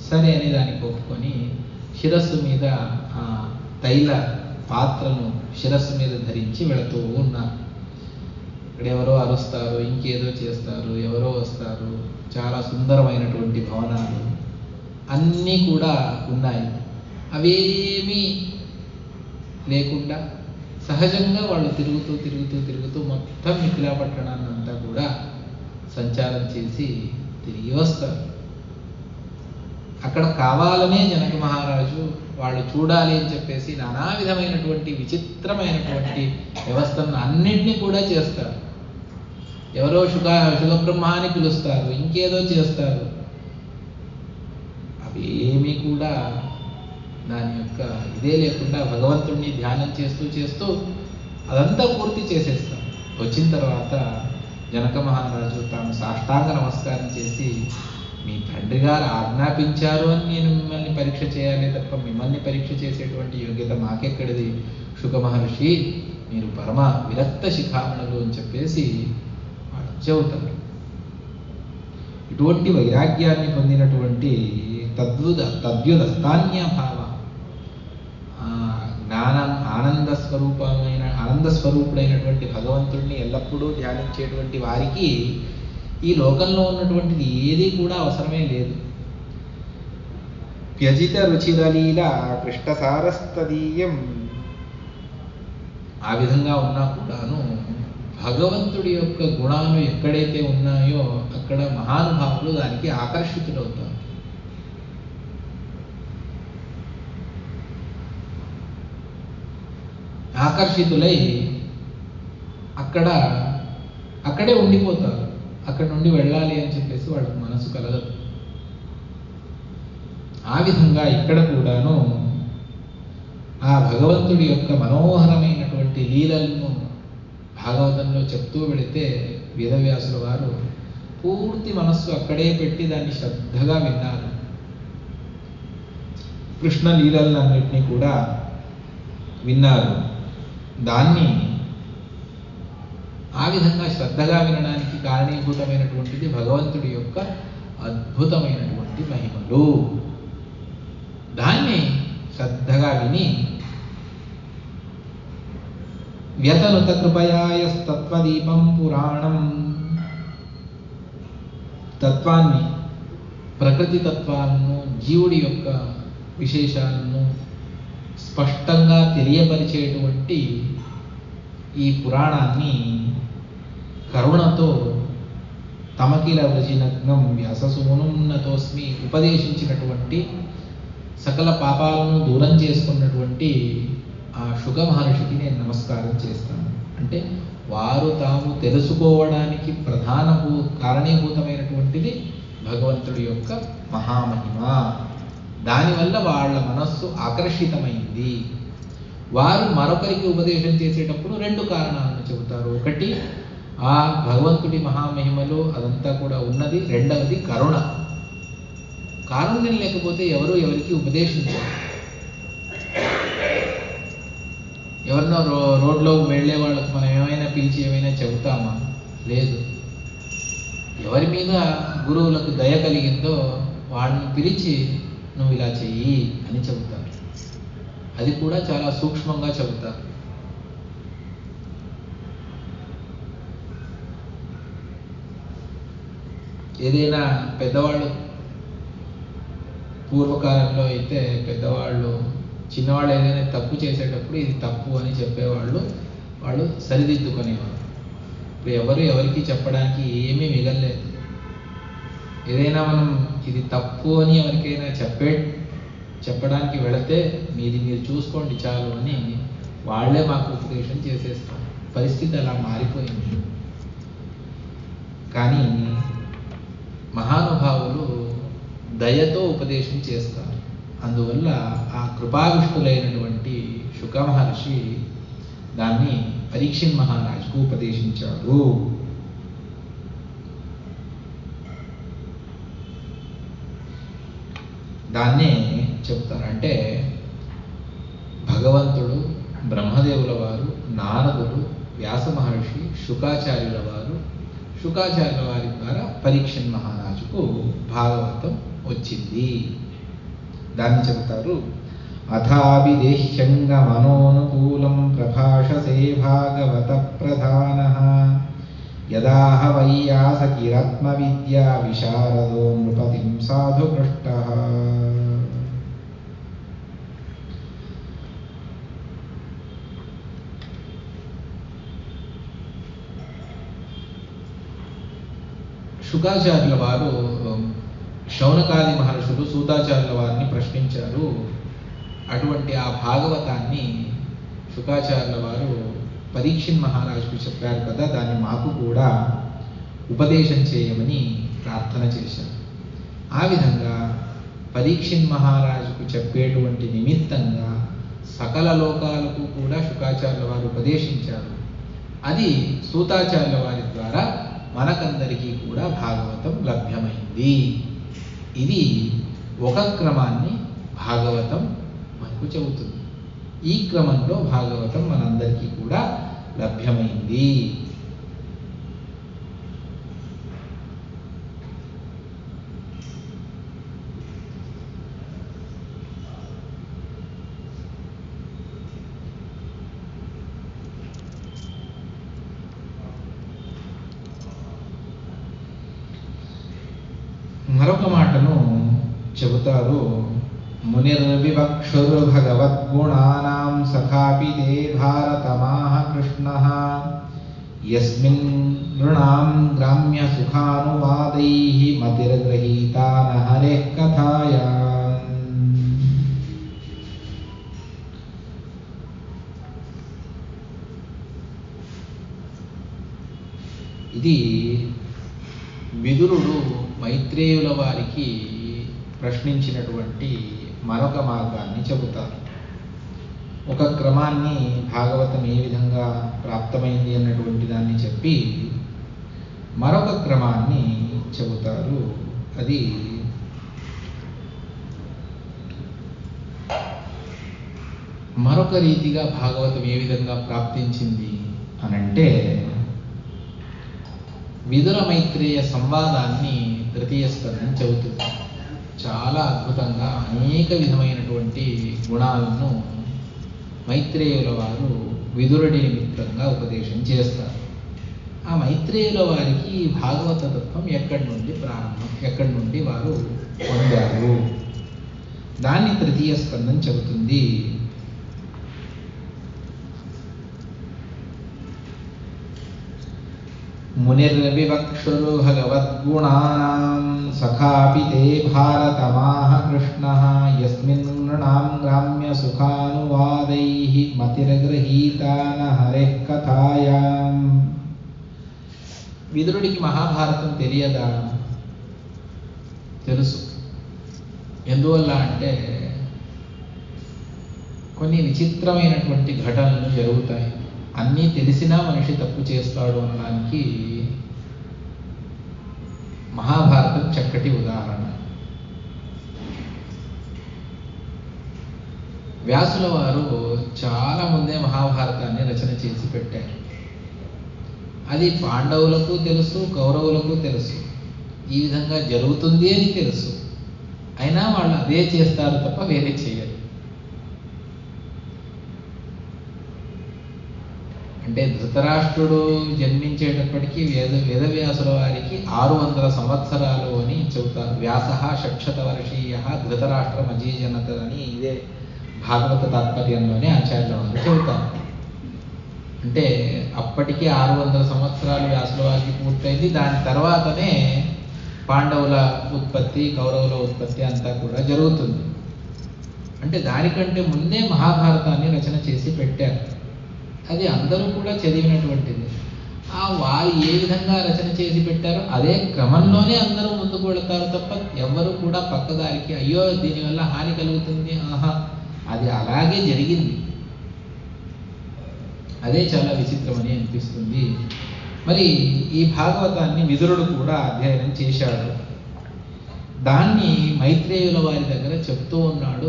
సరే అని దానికి ఒప్పుకొని శిరస్సు మీద ఆ తైల పాత్రను శిరస్సు మీద ధరించి వెళుతూ ఉన్నారు. ఇక్కడ ఎవరో అరుస్తారు, ఇంకేదో చేస్తారు, ఎవరో వస్తారు. చాలా సుందరమైనటువంటి భవనాలు అన్నీ కూడా ఉన్నాయి. అవేమీ లేకుండా సహజంగా వాళ్ళు తిరుగుతూ తిరుగుతూ తిరుగుతూ మొత్తం మిథిలా పట్టణాన్నంతా కూడా సంచారం చేసి తిరిగి వస్తారు. అక్కడ కావాలనే జనక మహారాజు వాళ్ళు చూడాలి అని చెప్పేసి నానా విధమైనటువంటి విచిత్రమైనటువంటి వ్యవస్థను అన్నింటినీ కూడా చేస్తారు. ఎవరో శుగబ్రహ్మ అని పిలుస్తారు, ఇంకేదో చేస్తారు. అవేమీ కూడా దాని యొక్క ఇదే లేకుండా భగవంతుణ్ణి ధ్యానం చేస్తూ చేస్తూ అదంతా పూర్తి చేసేస్తాం. వచ్చిన తర్వాత జనక మహారాజు తాను సాష్టాంగ నమస్కారం చేసి, మీ తండ్రి గారు ఆజ్ఞాపించారు అని నేను మిమ్మల్ని పరీక్ష చేయాలి తప్ప మిమ్మల్ని పరీక్ష చేసేటువంటి యోగ్యత మాకెక్కడిది శుక మహర్షి, మీరు పరమ విరక్త శిఖామణులు అని చెప్పేసి వాళ్ళు చెబుతారు. ఇటువంటి వైరాగ్యాన్ని పొందినటువంటి తద్యుదస్తాన్యభావ జ్ఞానం ఆనంద స్వరూపుడైనటువంటి భగవంతుడిని ఎల్లప్పుడూ ధ్యానించేటువంటి వారికి ఈ లోకంలో ఉన్నటువంటిది ఏది కూడా అవసరమే లేదు. వ్యజిత రుచిరలీల కృష్ణసారస్తదీయం, ఆ విధంగా ఉన్నా కూడాను భగవంతుడి యొక్క గుణాలు ఎక్కడైతే ఉన్నాయో అక్కడ మహానుభావులు దానికి ఆకర్షితులవుతారు. ఆకర్షితులై అక్కడే ఉండిపోతారు. అక్కడి నుండి వెళ్ళాలి అని చెప్పేసి వాళ్ళకు మనసు కలగదు. ఆ విధంగా ఇక్కడ కూడాను ఆ భగవంతుడి యొక్క మనోహరమైనటువంటి లీలలను భాగవతంలో చెప్తూ వెళితే వేదవ్యాసుల వారు పూర్తి మనస్సు అక్కడే పెట్టి దాన్ని శ్రద్ధగా విన్నారు. కృష్ణ లీలలన్నింటినీ కూడా విన్నారు. దాన్ని ఆ విధంగా శ్రద్ధగా వినడానికి కారణీభూతమైనటువంటిది భగవంతుడి యొక్క అద్భుతమైనటువంటి మహిమలు. దాన్ని శ్రద్ధగా విని వ్యతనుత కృపయాయస్తత్వదీపం పురాణం, తత్వాన్ని, ప్రకృతి తత్వాలను, జీవుడి యొక్క విశేషాలను స్పష్టంగా తెలియపరిచేటువంటి ఈ పురాణాన్ని కరుణతో తమకిల వృజినగ్నం వ్యాససూనున్నతోస్మి ఉపదేశించినటువంటి, సకల పాపాలను దూరం చేసుకున్నటువంటి ఆ శుక మహర్షికి నేను నమస్కారం చేస్తాను. అంటే వారు తాము తెలుసుకోవడానికి కారణీభూతమైనటువంటిది భగవంతుడి యొక్క మహామహిమ. దానివల్ల వాళ్ళ మనస్సు ఆకర్షితమైంది. వారు మరొకరికి ఉపదేశం చేసేటప్పుడు రెండు కారణాలను చెబుతారు. ఒకటి ఆ భగవంతుడి మహామహిమలో అదంతా కూడా ఉన్నది. రెండవది కరుణ. కారుణ్యం లేకపోతే ఎవరు ఎవరికి ఉపదేశించారు. ఎవరినో రోడ్లో వెళ్ళే వాళ్ళకు మనం ఏమైనా పిలిచి ఏమైనా చెబుతామా? లేదు. ఎవరి మీద గురువులకు దయ కలిగిందో వాళ్ళని పిలిచి నువ్వు ఇలా చెయ్యి అని చెబుతారు. అది కూడా చాలా సూక్ష్మంగా చెబుతారు. ఏదైనా పెద్దవాళ్ళు పూర్వకాలంలో అయితే పెద్దవాళ్ళు చిన్నవాళ్ళు ఏదైనా తప్పు చేసేటప్పుడు ఇది తప్పు అని చెప్పేవాళ్ళు, వాళ్ళు సరిదిద్దుకునేవారు. ఇప్పుడు ఎవరికి చెప్పడానికి ఏమీ మిగలలేదు. ఏదైనా మనం ఇది తప్పు అని ఎవరికైనా చెప్పడానికి వెళితే మీరు చూసుకోండి చాలు అని వాళ్ళే మాకు ఉపదేశం చేసేస్తారు. పరిస్థితి అలా మారిపోయింది. కానీ మహానుభావులు దయతో ఉపదేశం చేస్తారు. అందువల్ల ఆ కృపావిష్ఠులైనటువంటి శుక మహర్షి దాన్ని పరీక్షిత్ మహారాజుకు ఉపదేశించాడు. దాన్నే చెప్తారు. అంటే భగవంతుడు, బ్రహ్మదేవుల వారు, నారదుడు, వ్యాస మహర్షి, శుకాచార్యుల వారు, శుకాచార్యుల వారి ద్వారా పరీక్షిత్ మహారాజుకు భాగవతం వచ్చింది. దాన్ని చెబుతారు. అథాభిదేహ్యంగ మనోనుకూలం ప్రభాషసే భాగవత ప్రధానః యదాహ వైయాసకిరాత్మ విద్యా విశారదో నృపతిం సాధు పృష్టః. శుకాచార్యుల వారు శౌనకాది మహర్షులు సూతాచార్యుల వారిని ప్రశ్నించారు. అటువంటి ఆ భాగవతాన్ని శుకాచార్యుల వారు పరీక్షిత్ మహారాజుకు చెప్పారు కదా, దాన్ని మాకు కూడా ఉపదేశం చేయమని ప్రార్థన చేశారు. ఆ విధంగా పరీక్షిత్ మహారాజుకు చెప్పేటువంటి నిమిత్తంగా సకల లోకాలకు కూడా శుకాచార్యుల వారు ఉపదేశించారు. అది సూతాచార్యుల వారి ద్వారా మనకందరికీ కూడా భాగవతం లభ్యమైంది. ఇది ఒక క్రమాన్ని భాగవతం మనకు చెబుతుంది. ఈ క్రమంలో భాగవతం మనందరికీ కూడా లభ్యమైంది. మరొక మాటను చెబుతారు. మునిర్వివక్షుర్భగవద్గుణానాం సఖాపి తే భారతమాహ కృష్ణః యస్మిన్ నృణాం గ్రామ్య సుఖానువాదైః మతిర్గృహీతా న హరేః కథాయాం. ఇది విదురుడు మైత్రేయుల వారికి ప్రశ్నించినటువంటి మరొక మార్గాన్ని చెబుతారు. ఒక క్రమాన్ని భాగవతం ఏ విధంగా ప్రాప్తమైంది అన్నటువంటి దాన్ని చెప్పి మరొక క్రమాన్ని చెబుతారు. అది మరొక రీతిగా భాగవతం ఏ విధంగా ప్రాప్తించింది అనంటే, విదుర మైత్రేయ సంవాదాన్ని తృతీయ స్కందం చెబుతుంది. చాలా అద్భుతంగా అనేక విధమైనటువంటి గుణాలను మైత్రేయుల వారు విదురుడి నిమిత్తంగా ఉపదేశం చేస్తారు. ఆ మైత్రేయుల వారికి భాగవత తత్వం ఎక్కడి నుండి ప్రారంభం, ఎక్కడి నుండి వారు పొందారు, దాన్ని తృతీయ స్కందం చెబుతుంది. మునిర్వివక్షురు భగవద్గుణానాం సఖాపి తే భారతమాహ కృష్ణః యస్మిన్ నృణాం గ్రామ్య సుఖానువాదైః మతిర్గృహీతా న హరేః కథాయాం. విదురుడికి మహాభారతం తెలియదా? తెలుసు. ఎందువల్ల అంటే కొన్ని విచిత్రమైనటువంటి ఘటనలు జరుగుతాయి. అన్నీ తెలిసినా మనిషి తప్పు చేస్తాడు అనడానికి మహాభారతం చక్కటి ఉదాహరణ. వ్యాసుల వారు చాలా ముందే మహాభారతాన్ని రచన చేసి పెట్టారు. అది పాండవులకు తెలుసు, కౌరవులకు తెలుసు, ఈ విధంగా జరుగుతుంది అని తెలుసు. అయినా వాళ్ళు అదే చేస్తారు తప్ప వేరే చేయరు. అంటే ధృతరాష్ట్రుడు జన్మించేటప్పటికీ వేదవ్యాసుల వారికి 600 సంవత్సరాలు అని చెబుతారు. వ్యాస షక్షతవర్షీయ ధృతరాష్ట్రం అజీజనత అని ఇదే భాగవత తాత్పర్యంలోనే ఆచార్యుల వారు చెబుతారు. అంటే అప్పటికి 600 సంవత్సరాలు వ్యాసుల వారికి పూర్తయింది. దాని తర్వాతనే పాండవుల ఉత్పత్తి, కౌరవుల ఉత్పత్తి అంతా కూడా జరుగుతుంది. అంటే దానికంటే ముందే మహాభారతాన్ని రచన చేసి పెట్టారు. అది అందరూ కూడా చదివినటువంటిది. వారు ఏ విధంగా రచన చేసి పెట్టారో అదే క్రమంలోనే అందరూ ముందుకు వెళతారు తప్ప ఎవ్వరూ కూడా పక్కదారికి అయ్యో దీనివల్ల హాని కలుగుతుంది, అది అలాగే జరిగింది. అదే చాలా విచిత్రమని అనిపిస్తుంది. మరి ఈ భాగవతాన్ని విదురుడు కూడా అధ్యయనం చేశాడు. దాన్ని మైత్రేయుల వారి దగ్గర చెప్తూ ఉన్నాడు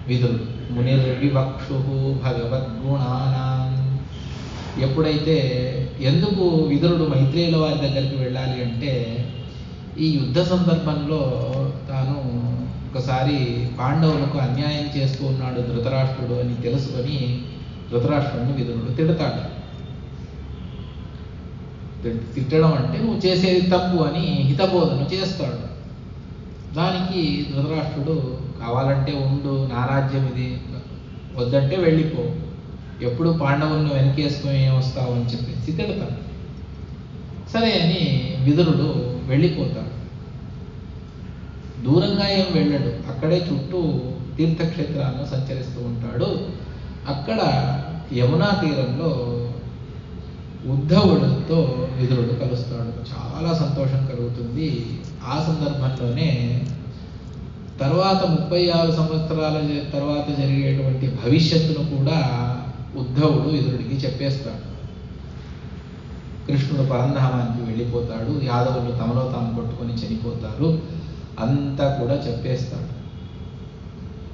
విదురుడు. మునిర్వివక్షు భగవద్గుణానాం. ఎప్పుడైతే ఎందుకు విదురుడు మైత్రేయుల వారి దగ్గరికి వెళ్ళాలి అంటే, ఈ యుద్ధ సందర్భంలో తాను ఒకసారి పాండవులకు అన్యాయం చేస్తూ ఉన్నాడు ధృతరాష్ట్రుడు అని తెలుసుకొని ధృతరాష్ట్రుడిని విదురుడు తిడతాడు. తిట్టడం అంటే నువ్వు చేసేది తప్పు అని హితబోధన చేస్తాడు. దానికి ధృతరాష్ట్రుడు కావాలంటే ఉండు, నా రాజ్యం ఇది, వద్దంటే వెళ్ళిపో, ఎప్పుడు పాండవులను వెనకేసుకొని వస్తావు అని చెప్పేసి తిడతాడు. సరే అని విదురుడు వెళ్ళిపోతాడు. దూరంగా ఏం వెళ్ళడు, అక్కడే చుట్టూ తీర్థక్షేత్రాలను సంచరిస్తూ ఉంటాడు. అక్కడ యమునా తీరంలో ఉద్ధవుడితో విదురుడు కలుస్తాడు. చాలా సంతోషం కలుగుతుంది. ఆ సందర్భంలోనే తర్వాత 36 సంవత్సరాల తర్వాత జరిగేటువంటి భవిష్యత్తును కూడా ఉద్ధవుడు విదురుడికి చెప్పేస్తాడు. కృష్ణుడు పరంధామానికి వెళ్ళిపోతాడు, యాదవులు తమలో తాము కొట్టుకొని చనిపోతారు, అంతా కూడా చెప్పేస్తాడు.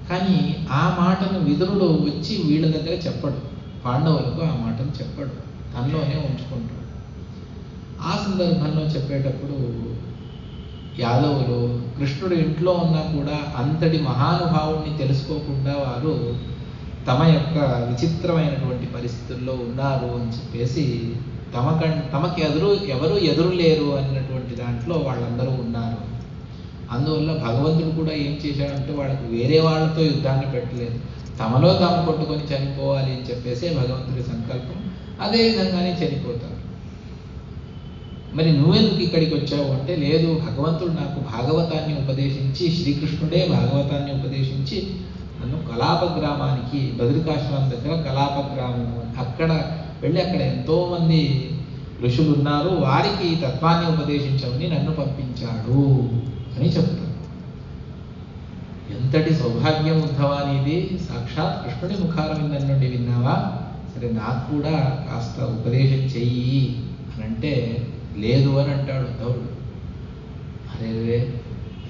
కానీ ఆ మాటను విదురుడు వచ్చి వీళ్ళ దగ్గర చెప్పడు, పాండవులకు ఆ మాటను చెప్పడు, తనలోనే ఉంచుకుంటాడు. ఆ సందర్భంలో చెప్పేటప్పుడు యాదవులు కృష్ణుడు ఇంట్లో ఉన్నా కూడా అంతటి మహానుభావుణ్ణి తెలుసుకోకుండా వారు తమ యొక్క విచిత్రమైనటువంటి పరిస్థితుల్లో ఉన్నారు అని చెప్పేసి తమకి ఎవరు ఎదురు లేరు అన్నటువంటి దాంట్లో వాళ్ళందరూ ఉన్నారు. అందువల్ల భగవంతుడు కూడా ఏం చేశాడంటే వాళ్ళకు వేరే వాళ్ళతో యుద్ధాన్ని పెట్టలేదు, తమలో తాము కొట్టుకొని చనిపోవాలి అని చెప్పేసి భగవంతుడి సంకల్పం. అదే విధంగానే చనిపోతారు. మరి నువ్వెందుకు ఇక్కడికి వచ్చావు అంటే, లేదు భగవంతుడు నాకు భాగవతాన్ని ఉపదేశించి, శ్రీకృష్ణుడే భాగవతాన్ని ఉపదేశించి నన్ను కలాప గ్రామానికి, బద్రికాశ్రమం దగ్గర కలాప గ్రామం, అక్కడ వెళ్ళి అక్కడ ఎంతోమంది ఋషులు ఉన్నారు, వారికి తత్వాన్ని ఉపదేశించమని నన్ను పంపించాడు అని చెప్తారు. ఎంతటి సౌభాగ్యం ఉద్ధవానిది, సాక్షాత్ కృష్ణుడి ముఖారవిందం నుండి విన్నావా, సరే నాకు కూడా కాస్త ఉపదేశం చెయ్యి అని అంటే లేదు అని అంటాడు ఉద్ధవుడు. అరే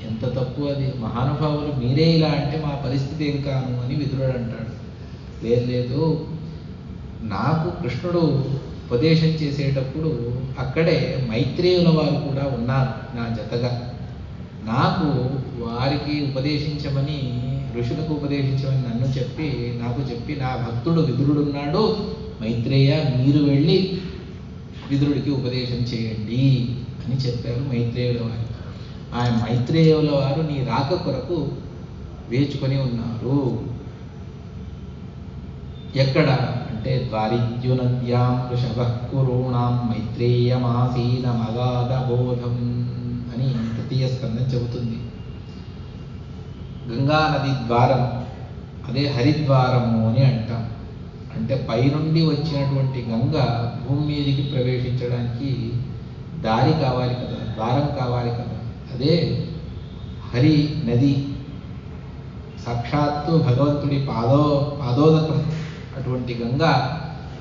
ఎంత తప్పు అది, మహానుభావులు మీరే ఇలా అంటే మా పరిస్థితి ఏం కాను అని విదురుడు అంటాడు. లేదు, నాకు కృష్ణుడు ఉపదేశం చేసేటప్పుడు అక్కడే మైత్రేయుల వారు కూడా ఉన్నారు నా జతగా, నాకు వారికి ఉపదేశించమని, ఋషులకు ఉపదేశించమని నాకు చెప్పి నా భక్తుడు విదురుడున్నాడు, మైత్రేయ మీరు వెళ్ళి విదురుడికి ఉపదేశం చేయండి అని చెప్పారు మైత్రేయుల వారు. ఆ మైత్రేయుల వారు నీ రాక కొరకు వేచుకొని ఉన్నారు. ఎక్కడ అంటే ద్వారిద్యునద్యాం వృషభః కురూణాం మైత్రేయమాసీన మగాధ బోధం అని తృతీయ స్కందం చెబుతుంది. గంగా నది ద్వారం, అదే హరిద్వారము అని అంటాం. అంటే పైనుండి వచ్చినటువంటి గంగ భూమి మీదికి ప్రవేశించడానికి దారి కావాలి కదా, ద్వారం కావాలి కదా. అదే హరి నది, సాక్షాత్తు భగవంతుడి పాదోదకం అటువంటి గంగ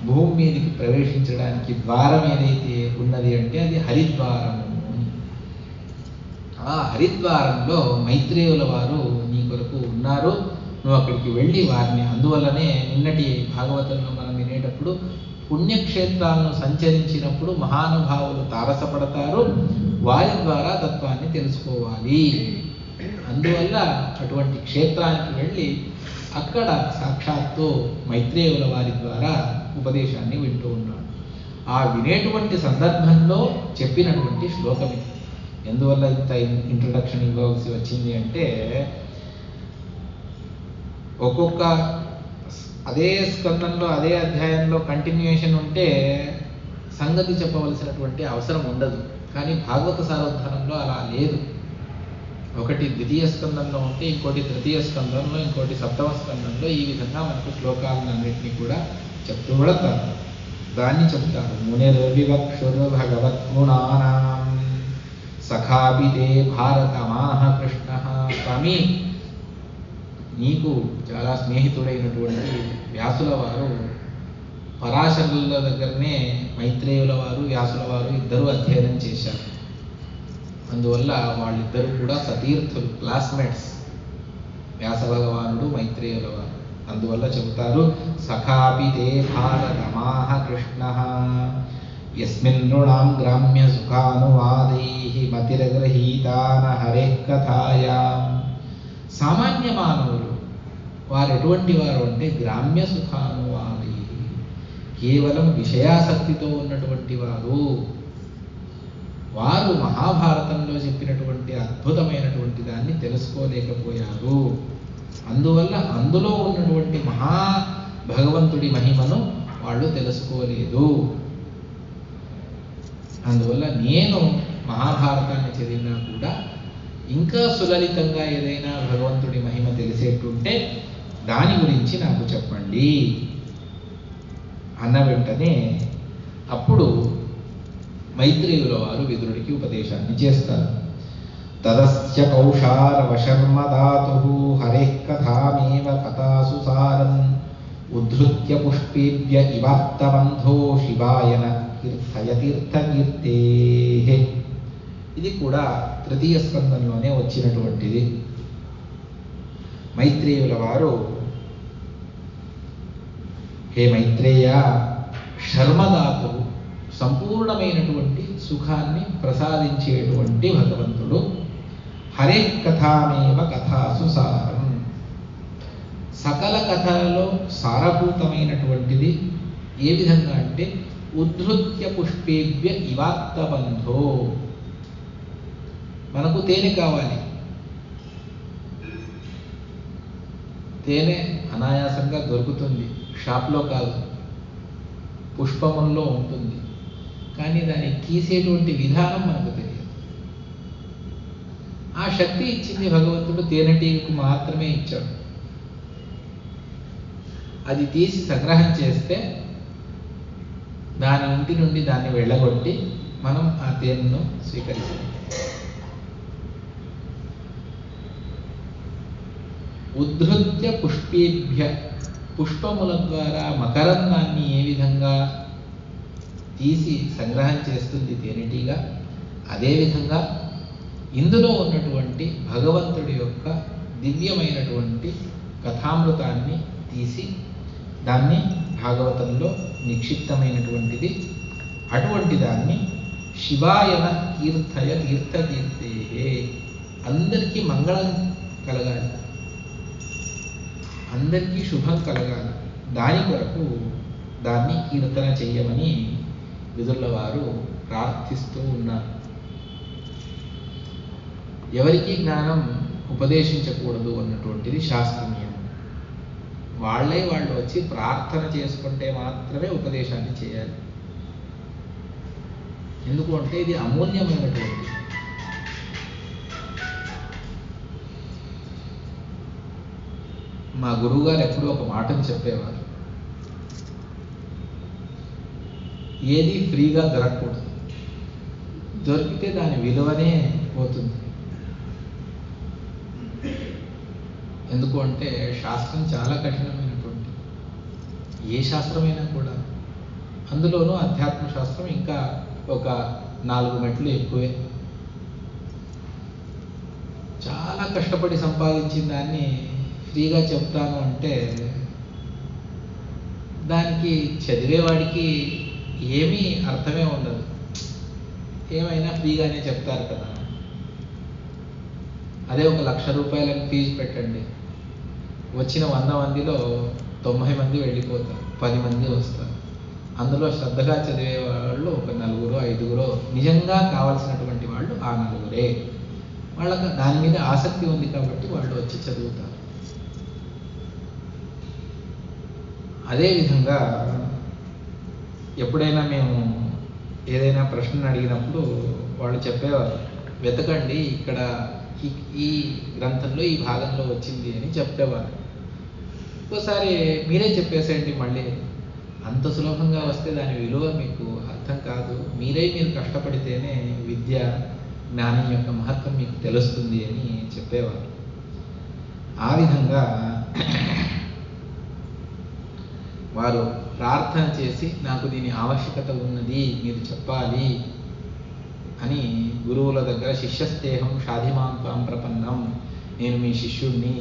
భూమి మీదికి ప్రవేశించడానికి ద్వారం ఏదైతే ఉన్నది అంటే అది హరిద్వారము అని. ఆ హరిద్వారంలో మైత్రేయుల వారు నీ కొరకు ఉన్నారు, నువ్వు అక్కడికి వెళ్ళి వారిని, అందువల్లనే నిన్నటి భాగవతంలో మనం వినేటప్పుడు పుణ్యక్షేత్రాలను సంచరించినప్పుడు మహానుభావులు తారసపడతారు, వారి ద్వారా తత్వాన్ని తెలుసుకోవాలి. అందువల్ల అటువంటి క్షేత్రానికి వెళ్ళి అక్కడ సాక్షాత్తు మైత్రేయుల వారి ద్వారా ఉపదేశాన్ని వింటూ ఉన్నాడు. ఆ వినేటువంటి సందర్భంలో చెప్పినటువంటి శ్లోకం ఇది. ఎందువల్ల ఇంత ఇంట్రడక్షన్ ఇవ్వవలసి వచ్చింది అంటే, ఒక్కొక్క అదే స్కందంలో అదే అధ్యాయంలో కంటిన్యూయేషన్ ఉంటే సంగతి చెప్పవలసినటువంటి అవసరం ఉండదు. కానీ భాగవత సారోద్ధానంలో అలా లేదు. ఒకటి ద్వితీయ స్కందంలో ఉంటే ఇంకోటి తృతీయ స్కందంలో, ఇంకోటి సప్తమ స్కందంలో, ఈ విధంగా మనకు శ్లోకాలన్నింటినీ కూడా చెప్తూ వెళతారు. దాన్ని చెప్తారు. మునిర్వివక్షుర్ భగవద్గుణానాం సఖాపితే భారతమాహ కృష్ణ. స్వామి, నీకు చాలా స్నేహితుడైనటువంటి వ్యాసుల వారు పరాశరుల దగ్గరనే మైత్రేయుల వారు వ్యాసుల వారు ఇద్దరు అధ్యయనం చేశారు. అందువల్ల వాళ్ళిద్దరూ కూడా సతీర్థులు, క్లాస్మేట్స్, వ్యాస భగవానుడు మైత్రేయుల వారు. అందువల్ల చెబుతారు, సఖాపితే భారతమాహ కృష్ణ యస్మిన్ నృణాం గ్రామ్య సుఖానువాదైః మతిరగ్రహీతాన హరేః కథాయాం. సామాన్య మానవులు వారు ఎటువంటి వారు అంటే గ్రామ్య సుఖానువాదై, కేవలం విషయాసక్తితో ఉన్నటువంటి వారు. వారు మహాభారతంలో చెప్పినటువంటి అద్భుతమైనటువంటి దాన్ని తెలుసుకోలేకపోయారు. అందువల్ల అందులో ఉన్నటువంటి భగవంతుడి మహిమను వాళ్ళు తెలుసుకోలేదు. అందువల్ల నేను మహాభారతాన్ని చదివినా కూడా ఇంకా సులలితంగా ఏదైనా భగవంతుడి మహిమ తెలిసేటుంటే దాని గురించి నాకు చెప్పండి అన్న వెంటనే అప్పుడు మైత్రేయుల వారు విదురుడికి ఉపదేశాన్ని చేస్తారు. తదస్య కౌషారవశర్మధాతు హరేః కథామేవ కథాసు సారం ఉద్ధృత్య పుష్పేభ్య ఇవార్తబంధో శివాయన తీర్థయతీర్థకీర్తే. ఇది కూడా తృతీయ స్కందంలోనే వచ్చినటువంటిది. మైత్రేయుల వారు, హే మైత్రేయ, శర్మదాతువు, సంపూర్ణమైనటువంటి సుఖాన్ని ప్రసాదించేటువంటి భగవంతుడు. హరే కథామేవ కథాసు సారం, సకల కథలలో సారభూతమైనటువంటిది. ఏ విధంగా అంటే ఉద్ధృత్య పుష్పేభ్య ఇవార్తబంధో. మనకు తేనె కావాలి, తేనె అనాయాసంగా దొరుకుతుంది, షాప్లో కాదు, పుష్పముల్లో ఉంటుంది. కానీ దాన్ని తీసేటువంటి విధానం మనకు తెలియదు. ఆ శక్తి ఇచ్చింది భగవంతుడు, తేనెటీగకు మాత్రమే ఇచ్చాడు. అది తీసి సంగ్రహం చేస్తే దాని ఇంటి నుండి దాన్ని వెళ్ళగొట్టి మనం ఆ తేనెను స్వీకరిస్తాం. ఉద్ధృత్య పుష్పేభ్య, పుష్పముల ద్వారా మకరందాన్ని ఏ విధంగా తీసి సంగ్రహం చేస్తుంది తేనెటీగ, అదేవిధంగా ఇందులో ఉన్నటువంటి భగవంతుడి యొక్క దివ్యమైనటువంటి కథామృతాన్ని తీసి దాన్ని భాగవతంలో నిక్షిప్తమైనటువంటిది. అటువంటి దాన్ని శివాయన కీర్తయ తీర్థకీర్తే, అందరికీ మంగళం కలగాలి, అందరికీ శుభం కలగాలి, దాని కొరకు దాన్ని కీర్తన చెయ్యమని విదురుల వారు ప్రార్థిస్తూ ఉన్నారు. ఎవరికి జ్ఞానం ఉపదేశించకూడదు అన్నటువంటిది శాస్త్రీయం. వాళ్ళు వచ్చి ప్రార్థన చేసుకుంటే మాత్రమే ఉపదేశాన్ని చేయాలి. ఎందుకు అంటే ఇది అమూల్యమైనటువంటి. మా గురువు గారు ఎప్పుడూ ఒక మాటను చెప్పేవారు, ఏది ఫ్రీగా దొరకకూడదు, దొరికితే దాని విలువనే పోతుంది. ఎందుకు అంటే శాస్త్రం చాలా కఠినమైనటువంటి, ఏ శాస్త్రమైనా కూడా, అందులోనూ అధ్యాత్మ శాస్త్రం ఇంకా ఒక 4 మెట్లు ఎక్కువే. చాలా కష్టపడి సంపాదించిన దాన్ని ఫ్రీగా చెప్తాను అంటే దానికి చదివేవాడికి ఏమీ అర్థమే ఉండదు. ఏమైనా ఫ్రీగానే చెప్తారు కదా. అదే ఒక 1,00,000 రూపాయలను ఫీజు పెట్టండి, వచ్చిన 100 మందిలో 90 మంది వెళ్ళిపోతారు, 10 మంది వస్తారు. అందులో శ్రద్ధగా చదివే వాళ్ళు ఒక 4, 5 నిజంగా కావాల్సినటువంటి వాళ్ళు ఆ 4. వాళ్ళకి దాని మీద ఆసక్తి ఉంది కాబట్టి వాళ్ళు వచ్చి చదువుతారు. అదేవిధంగా ఎప్పుడైనా మేము ఏదైనా ప్రశ్నను అడిగినప్పుడు వాళ్ళు చెప్పేవారు, వెతకండి ఇక్కడ ఈ గ్రంథంలో ఈ భాగంలో వచ్చింది అని చెప్పేవారు. ఒక్కోసారి మీరే చెప్పేసేయండి మళ్ళీ, అంత సులభంగా వస్తే దాని విలువ మీకు అర్థం కాదు, మీరు కష్టపడితేనే విద్య జ్ఞానం యొక్క మహత్వం మీకు తెలుస్తుంది అని చెప్పేవారు. ఆ విధంగా వారు ప్రార్థన చేసి నాకు దీని ఆవశ్యకత ఉన్నది, మీరు చెప్పాలి అని గురువుల దగ్గర శిష్యస్తేహం షాధిమాంతాం ప్రపన్నం, నేను మీ శిష్యుణ్ణి,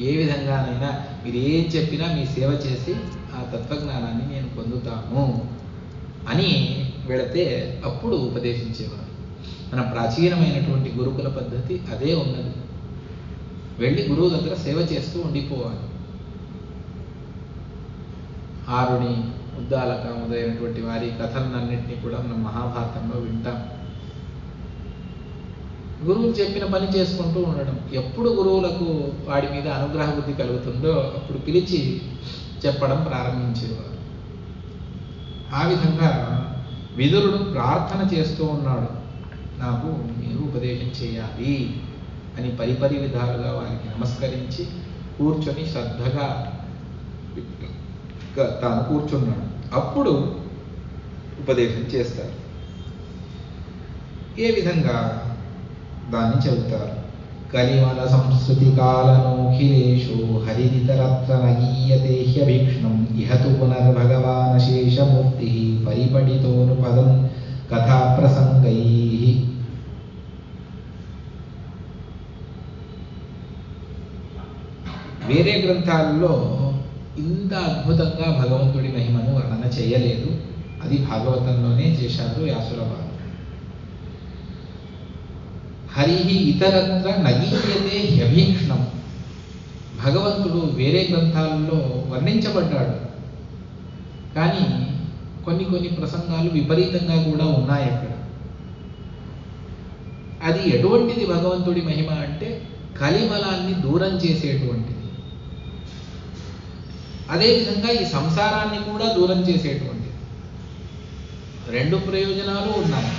ఏ విధంగానైనా మీరు ఏం చెప్పినా మీ సేవ చేసి ఆ తత్వజ్ఞానాన్ని నేను పొందుతాను అని వెళితే అప్పుడు ఉపదేశించేవారు. మన ప్రాచీనమైనటువంటి గురుకుల పద్ధతి అదే ఉన్నది. వెళ్ళి గురువు దగ్గర సేవ చేస్తూ ఉండిపోవాలి. ఆరుని, ఉద్దాలక మొదలైనటువంటి వారి కథలన్నింటినీ కూడా మనం మహాభారతంలో వింటాం. గురువులు చెప్పిన పని చేసుకుంటూ ఉండడం. ఎప్పుడు గురువులకు వాడి మీద అనుగ్రహ బుద్ధి కలుగుతుందో అప్పుడు పిలిచి చెప్పడం ప్రారంభించేవారు. ఆ విధంగా విదురుడు ప్రార్థన చేస్తూ ఉన్నాడు, నాకు మీరు ఉపదేశం చేయాలి అని పరిపరి విధాలుగా వారికి నమస్కరించి కూర్చొని శ్రద్ధగా తాను కూర్చున్నాడు. అప్పుడు ఉపదేశం చేస్తారు. ఏ విధంగా దాన్ని చెబుతారు? కలిమల సంస్కృతి కాలనోఖిలేషు హరిదితరత్ర నగీయతే హ్యభీక్ష్ణం ఇహతు పునర్భగవానశేషమూర్తి పరిపఠితోను పదం కథాప్రసంగై. వేరే గ్రంథాల్లో ఇంత అద్భుతంగా భగవంతుడి మహిమను వర్ణన చేయలేదు. అది భాగవతంలోనే చేశారు వ్యాసుల వారు. హరి ఇతరత్ర నగీయతే హ్యభీక్ష్ణం. భగవంతుడు వేరే గ్రంథాలలో వర్ణించబడ్డాడు, కానీ కొన్ని కొన్ని ప్రసంగాలు విపరీతంగా కూడా ఉన్నాయి అక్కడ. అది ఎటువంటిది భగవంతుడి మహిమ అంటే కలిమలాన్ని దూరం చేసేటువంటిది. అదేవిధంగా ఈ సంసారాన్ని కూడా దూరం చేసేటువంటిది. రెండు ప్రయోజనాలు ఉన్నాయి.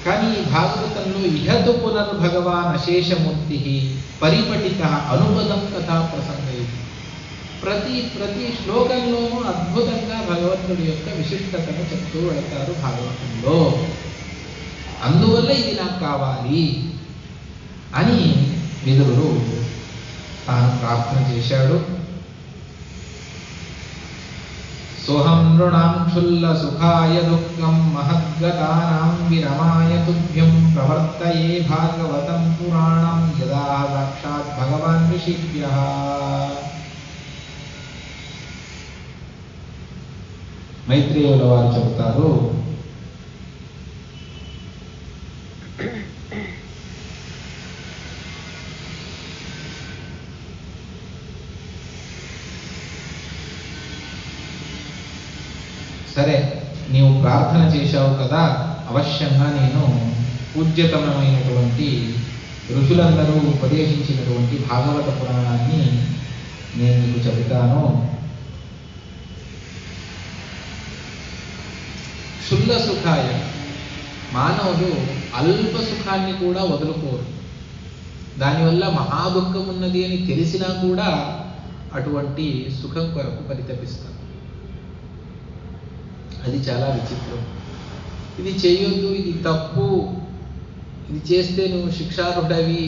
కానీ ఈ భాగవతంలో ఇహతు పునర్భగవాన్ అశేషమూర్తి పరిపఠిత అనుపదం కథా ప్రసంగై. ప్రతి శ్లోకంలోనూ అద్భుతంగా భగవంతుడి యొక్క విశిష్టతను చెప్తూ వెళతారు భాగవతంలో. అందువల్ల ఇది నాకు కావాలి అని విదురుడు తాను ప్రార్థన చేశాడు. సోహం నృణాం క్షుల్ల సుఖాయ దుఃఖం మహద్గతానాం విరమాయ తుభ్యం ప్రవర్తయే భాగవతం పురాణం యదా సాక్షాత్ భగవాన్ ఋషిభ్యః. మైత్రేయుల వారు చెబుతారు, సరే నీవు ప్రార్థన చేశావు కదా, అవశ్యంగా నేను పూజ్యతమైనటువంటి ఋషులందరూ ఉపదేశించినటువంటి భాగవత పురాణాన్ని నేను నీకు చెబుతాను. క్షుల్ల సుఖాయ, మానవుడు అల్ప సుఖాన్ని కూడా వదులుకోరు. దానివల్ల మహాదుఃఖం ఉన్నది అని తెలిసినా కూడా అటువంటి సుఖం కొరకు పరితపిస్తాడు. అది చాలా విచిత్రం. ఇది చేయొద్దు, ఇది తప్పు, ఇది చేస్తే నువ్వు శిక్షార్హుడవి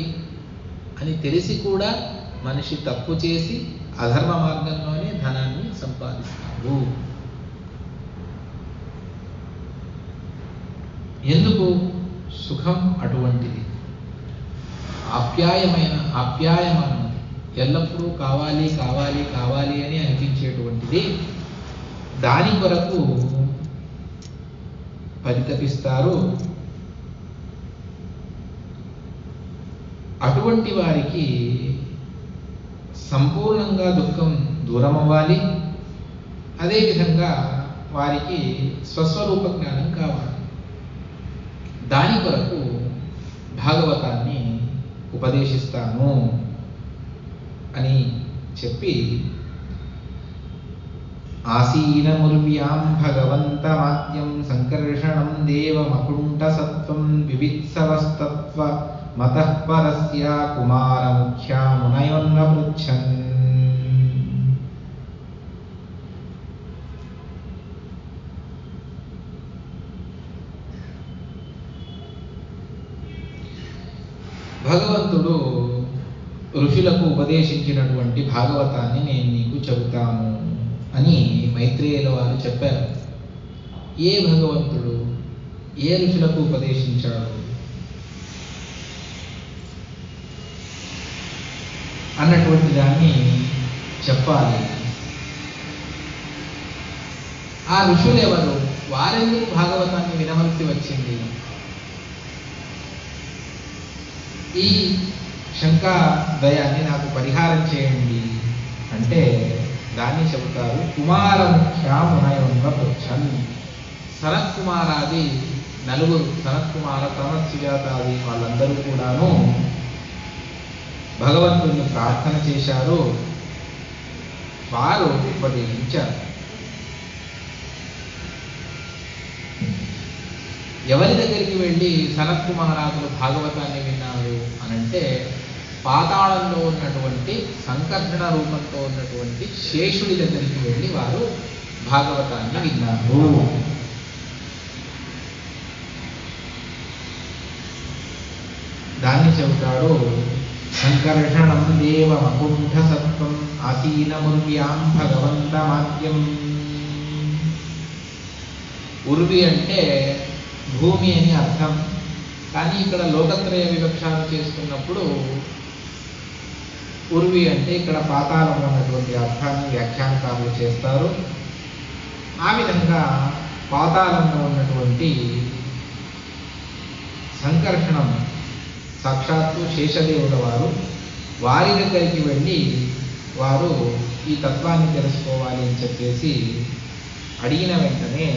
అని తెలిసి కూడా మనిషి తప్పు చేసి అధర్మ మార్గంలోనే ధనాన్ని సంపాదిస్తాడు. ఎందుకు? సుఖం అటువంటిది, ఆప్యాయమానది, ఎల్లప్పుడూ కావాలి కావాలి కావాలి అని అనిపించేటువంటిది. దాని కొరకు పరితపిస్తారు. అటువంటి వారికి సంపూర్ణంగా దుఃఖం దూరం అవ్వాలి. అదేవిధంగా వారికి స్వస్వరూప జ్ఞానం కావాలి. దాని కొరకు భాగవతాన్ని ఉపదేశిస్తాను అని చెప్పి ఆసీనముర్వ్యాం భగవంతమాద్యం సంకర్షణం దేవమకుంఠ సత్వం వివిత్సవస్తత్వ మతః పరస్య కుమారముఖ్యా మునయోన్వపృచ్ఛన్. భగవంతుడు ఋషులకు ఉపదేశించినటువంటి భాగవతాన్ని నేను నీకు చెబుతాను అని మైత్రేయుల వారు చెప్పారు. ఏ భగవంతుడు ఏ ఋషులకు ఉపదేశించాడు అన్నటువంటి దాన్ని చెప్పాలి. ఆ ఋషులు ఎవరు? వారెందుకు భాగవతాన్ని వినవలసి వచ్చింది? ఈ శంకా దయాన్ని నాకు పరిహారం చేయండి అంటే దాన్ని చెబుతారు. కుమారముఖ్యా మునయోన్వపృచ్ఛన్. సనత్కుమారాది నలుగురు, సనత్కుమార, సనత్సుజాతాది వాళ్ళందరూ కూడాను భగవంతుడిని ప్రార్థన చేశారు. వారు ఉపదేశించారు. ఎవరి దగ్గరికి వెళ్ళి సనత్కుమారాదులు భాగవతాన్ని విన్నారు అనంటే పాతాళంలో ఉన్నటువంటి సంకర్షణ రూపంతో ఉన్నటువంటి శేషుడి దగ్గరికి వెళ్ళి వారు భాగవతాన్ని విన్నారు. దాన్ని చెబుతాడు, సంకర్షణం దేవమకుంఠ సత్వం ఆసీనముర్వ్యాం భగవంతమాద్యం. ఉర్వి అంటే భూమి అని అర్థం, కానీ ఇక్కడ లోకత్రయ వివక్షాలు చేస్తున్నప్పుడు ఉర్వి అంటే ఇక్కడ పాతాళం అన్నటువంటి అర్థాన్ని వ్యాఖ్యానకారులు చేస్తారు. ఆ విధంగా పాతాళంలో ఉన్నటువంటి సంకర్షణం సాక్షాత్తు శేషదేవుల వారు వారి దగ్గరికి వెళ్ళి వారు ఈ తత్వాన్ని తెలుసుకోవాలి అని చెప్పేసి అడిగిన వెంటనే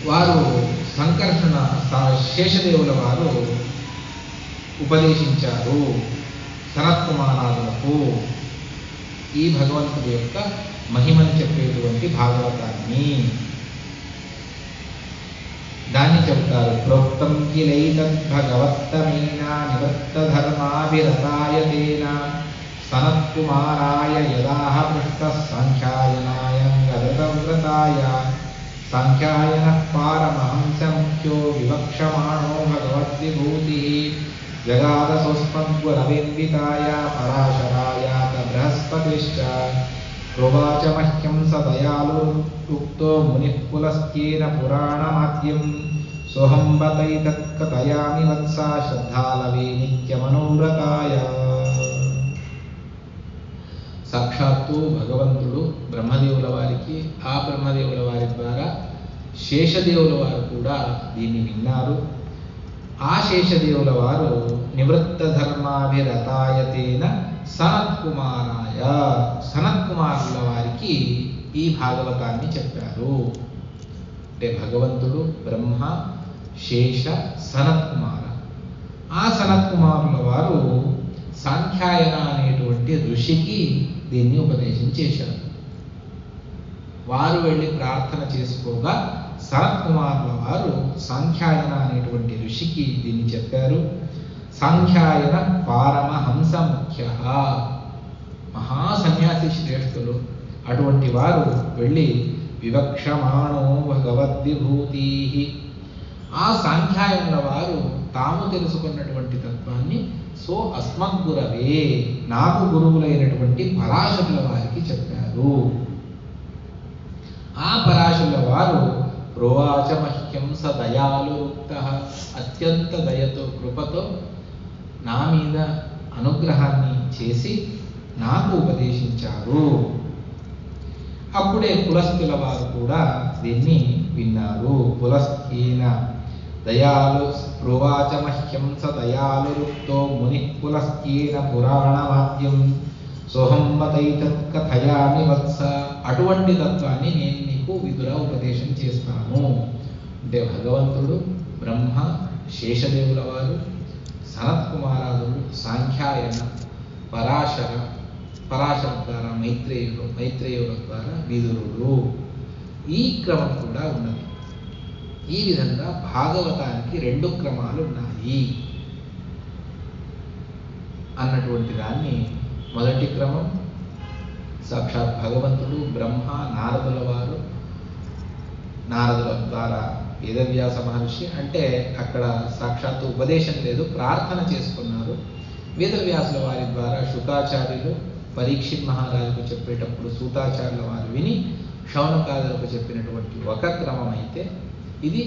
వారు సంకర్షణ శేషదేవుల వారు ఉపదేశించారు సనత్కుమారాదులకు ఈ భగవంతుడి యొక్క మహిమని చెప్పేటువంటి భాగవతాన్ని. దాన్ని చెబుతారు, ప్రోక్తం కిలైతద్భగవత్తమేన నివృత్తధర్మాభిరతాయతేన సనత్కుమారాయ యదాహ పృష్టః సాంఖ్యాయనాయంగదవ్రతాయ సాంఖ్యాయనః పారమహంసముఖ్యో వివక్షమాణో భగవద్విభూతిః జగాదసోస్మద్గురవేన్వితాయ పరాశరాయ బృహస్పతిశ్చ ప్రోవాచ మహ్యం స దయాళురుక్తో మునిః పులస్త్యేన పురాణమాద్యం సోహం బతైతత్కథయామి వత్సా శ్రద్ధాలవే నిత్యమనోరథాయ. సాక్షాత్తు భగవంతుడు బ్రహ్మదేవుల వారికి, ఆ బ్రహ్మదేవుల వారి ద్వారా శేషదేవుల వారు కూడా దీన్ని విన్నారు. ఆ శేషదేవుల వారు నివృత్త ధర్మాభిరతాయతేన సనత్కుమారాయ, సనత్కుమారుల వారికి ఈ భాగవతాన్ని చెప్పారు. అంటే భగవంతుడు బ్రహ్మ, శేష, సనత్కుమార. ఆ సనత్కుమారుల వారు సాంఖ్యాయన అనేటువంటి ఋషికి దీన్ని ఉపదేశం చేశారు. వారు వెళ్ళి ప్రార్థన చేసుకోగా సనత్కుమారుల వారు సాంఖ్యాయన అనేటువంటి ఋషికి దీన్ని చెప్పారు. సాంఖ్యాయన పారమహంస ముఖ్య, మహాసన్యాసి శ్రేష్ఠులు. అటువంటి వారు వెళ్ళి వివక్షమాణో భగవద్విభూతి, ఆ సాంఖ్యాయనుల వారు తాము తెలుసుకున్నటువంటి తత్వాన్ని సో అస్మద్గురవే, నాకు గురువులైనటువంటి పరాశరుల వారికి చెప్పారు. ఆ పరాశరుల వారు ప్రోవాచ మహ్యం స దయాళురుక్తః, అత్యంత దయతో కృపతో నా మీద అనుగ్రహాన్ని చేసి నాకు ఉపదేశించారు. అప్పుడే పులస్తుల వారు కూడా దీన్ని విన్నారు. పులస్థీన దయాలు ప్రోవాచ మహ్యం స దయాళురుక్తో మునిః పులస్థీన పురాణమాద్యం సోహం బతైతత్కథయామి వత్స. అటువంటి తత్వాన్ని నేను నీకు విదుర ఉపదేశం చేస్తాను. అంటే భగవంతుడు బ్రహ్మ, శేషదేవుల వారు, సనత్కుమారాదులు, సాంఖ్యాయన, పరాశర ద్వారా మైత్రేయుల ద్వారా విదురుడు, ఈ క్రమం కూడా ఉన్నది. ఈ విధంగా భాగవతానికి 2 క్రమాలు ఉన్నాయి అన్నటువంటి దాన్ని, మొదటి క్రమం సాక్షాత్ భగవంతుడు బ్రహ్మ, నారదుల వారు, నారదుల ద్వారా వేదవ్యాస మహర్షి, అంటే అక్కడ సాక్షాత్తు ఉపదేశం లేదు, ప్రార్థన చేసుకున్నారు. వేదవ్యాసుల వారి ద్వారా శుకాచార్యులు పరీక్షిత్ మహారాజుకు చెప్పేటప్పుడు సూతాచార్యుల వారు విని శౌనకాదులకు చెప్పినటువంటి ఒక క్రమం అయితే, ఇది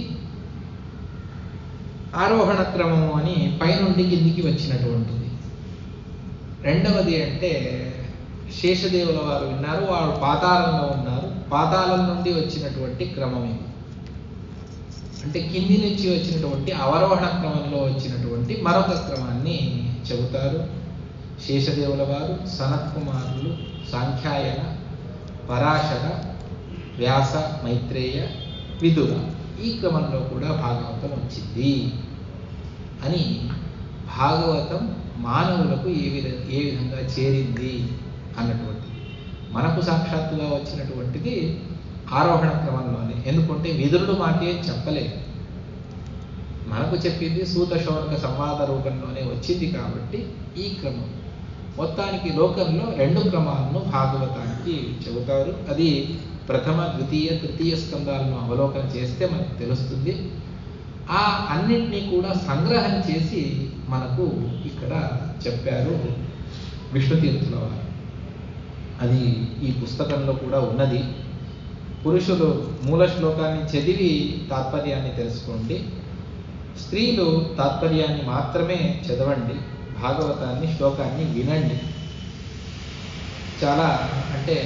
ఆరోహణ క్రమము అని పైనుండి కిందికి వచ్చినటువంటిది. రెండవది అంటే శేషదేవుల వారు విన్నారు, వారు పాతాళంలో ఉన్నారు, పాతాళం నుండి వచ్చినటువంటి క్రమం ఇది. అంటే కింది నుంచి వచ్చినటువంటి అవరోహణ క్రమంలో వచ్చినటువంటి మరొక క్రమాన్ని చెబుతారు. శేషదేవుల వారు, సనత్కుమారులు, సాంఖ్యాయన, పరాశర, వ్యాస, మైత్రేయ, విదుర, ఈ క్రమంలో కూడా భాగవతం వచ్చింది అని, భాగవతం మానవులకు ఏ విధంగా చేరింది అన్నటువంటిది. మనకు సాక్షాత్తుగా వచ్చినటువంటిది ఆరోహణ క్రమంలోనే. ఎందుకంటే విదురుడు మాకే చెప్పలేదు, మనకు చెప్పింది సూత శౌనక సంవాద రూపంలోనే వచ్చింది కాబట్టి ఈ క్రమం. మొత్తానికి లోకంలో 2 క్రమాలను భాగవతానికి చెబుతారు. అది ప్రథమ, ద్వితీయ, తృతీయ స్కందాలను అవలోకనం చేస్తే మనకు తెలుస్తుంది. ఆ అన్నింటినీ కూడా సంగ్రహం చేసి మనకు ఇక్కడ చెప్పారు విష్ణుతీర్థుల వారు. అది ఈ పుస్తకంలో కూడా ఉన్నది. పురుషులు మూల శ్లోకాన్ని చదివి తాత్పర్యాన్ని తెలుసుకోండి. స్త్రీలు తాత్పర్యాన్ని మాత్రమే చదవండి. భాగవతాన్ని, శ్లోకాన్ని వినండి. చాలా అంటే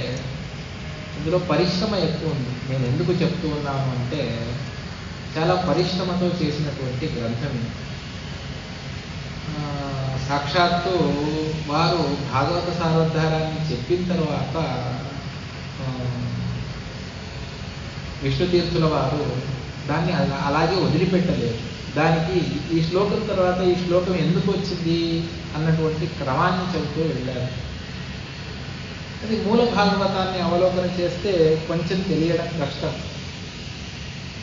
ఇందులో పరిశ్రమ ఎక్కువ ఉంది. నేను ఎందుకు చెప్తూ ఉన్నాను అంటే చాలా పరిశ్రమతో చేసినటువంటి గ్రంథం. సాక్షాత్తు వారు భాగవత సారోద్ధారాన్ని చెప్పిన తర్వాత విష్ణుతీర్థుల వారు దాన్ని అలాగే వదిలిపెట్టలేదు. దానికి ఈ శ్లోకం తర్వాత ఈ శ్లోకం ఎందుకు వచ్చింది అన్నటువంటి క్రమాన్ని చెబుతూ వెళ్ళారు. అది మూల భాగవతాన్ని అవలోకన చేస్తే కొంచెం తెలియడం కష్టం.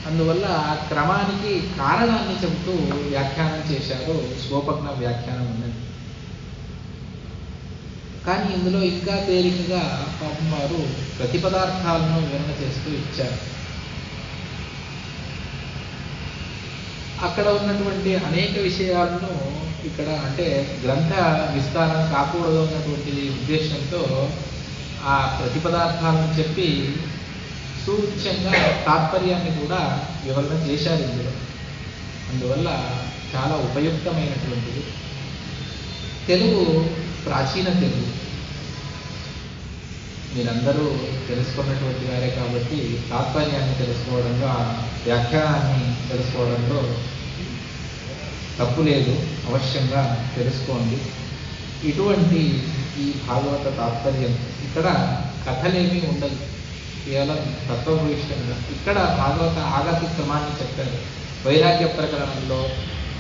అందువల్ల ఆ క్రమానికి కారణాన్ని చెబుతూ వ్యాఖ్యానం చేశారు. స్వోపజ్ఞ వ్యాఖ్యానం ఉన్నది. కానీ ఇందులో ఇంకా తేలికగా పాపం వారు ప్రతిపదార్థాలను వివరణ చేస్తూ ఇచ్చారు. అక్కడ ఉన్నటువంటి అనేక విషయాలను ఇక్కడ అంటే గ్రంథ విస్తారం కాకూడదు అన్నటువంటి ఉద్దేశంతో ఆ ప్రతిపదార్థాలను చెప్పి సూచ్యంగా తాత్పర్యాన్ని కూడా వివరణ చేశారు ఇందులో. అందువల్ల చాలా ఉపయుక్తమైనటువంటిది. తెలుగు ప్రాచీన తెలుగు మీరందరూ తెలుసుకున్నటువంటి వారే కాబట్టి తాత్పర్యాన్ని తెలుసుకోవడంలో, ఆ వ్యాఖ్యానాన్ని తెలుసుకోవడంలో తప్పు లేదు. అవశ్యంగా తెలుసుకోండి. ఇటువంటి ఈ భాగవత తాత్పర్యం ఇక్కడ కథలేమీ ఉండదు, కేవలం తత్వభూయిష్టంగా. ఇక్కడ భాగవత ఆగతి క్రమాన్ని చెప్పారు. వైరాగ్య ప్రకరణంలో,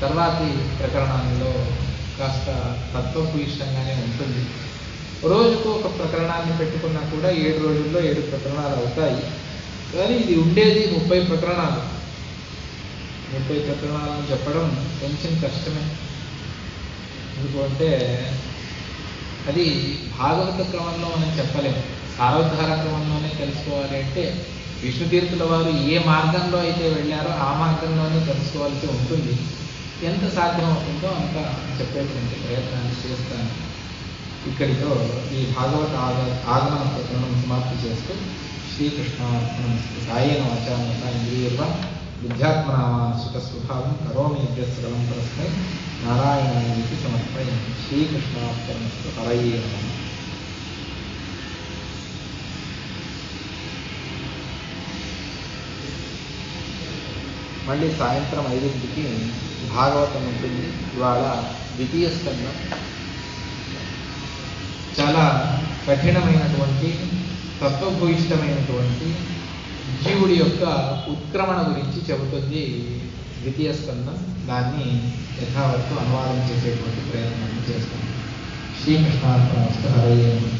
తర్వాతి ప్రకరణంలో కాస్త తత్వభూయిష్టంగానే ఉంటుంది. రోజుకు ఒక ప్రకరణాన్ని పెట్టుకున్నా కూడా 7 రోజుల్లో 7 ప్రకరణాలు అవుతాయి. కానీ ఇది ఉండేది 30 ప్రకరణాలు. 30 ప్రకరణాలను చెప్పడం కొంచెం కష్టమే. ఎందుకంటే అది భాగవత క్రమంలో మనం చెప్పలేము. సారోద్ధార క్రమంలోనే తెలుసుకోవాలి అంటే విష్ణుతీర్థుల వారు ఏ మార్గంలో అయితే వెళ్ళారో ఆ మార్గంలోనే తెలుసుకోవాల్సి ఉంటుంది. ఎంత సాధ్యం అవుతుందో అంత చెప్పేటువంటి ప్రయత్నాన్ని చేస్తాను. ఇక్కడితో ఈ భాగవత ఆగమన ప్రకరణం సమాప్తి చేస్తూ శ్రీకృష్ణార్పణమస్తు. కాయేన వాచా మనసా ఇంద్రియైర్వా బుద్ధ్యాత్మనా సుఖ స్వభావం కరోమి యద్యత్సకలం పరస్మై నారాయణాయేతి సమర్పయామి. శ్రీకృష్ణార్పణమస్తు. హరయే నమః. మళ్ళీ సాయంత్రం 5ంటికి భాగవతం ఉంటుంది. ఇవాళ ద్వితీయ స్కందం. చాలా కఠినమైనటువంటి తత్వభూయిష్టమైనటువంటి జీవుడి యొక్క ఉత్క్రమణ గురించి చెబుతుంది ద్వితీయ స్కందం. దాన్ని యథావత్తు అనువాదం చేసేటువంటి ప్రయత్నాన్ని చేస్తాం. శ్రీకృష్ణార్పణమస్తు. హరయే నమః.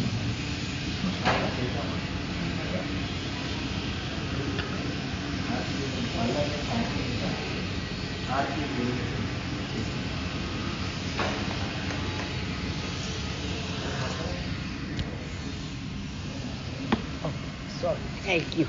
Thank you.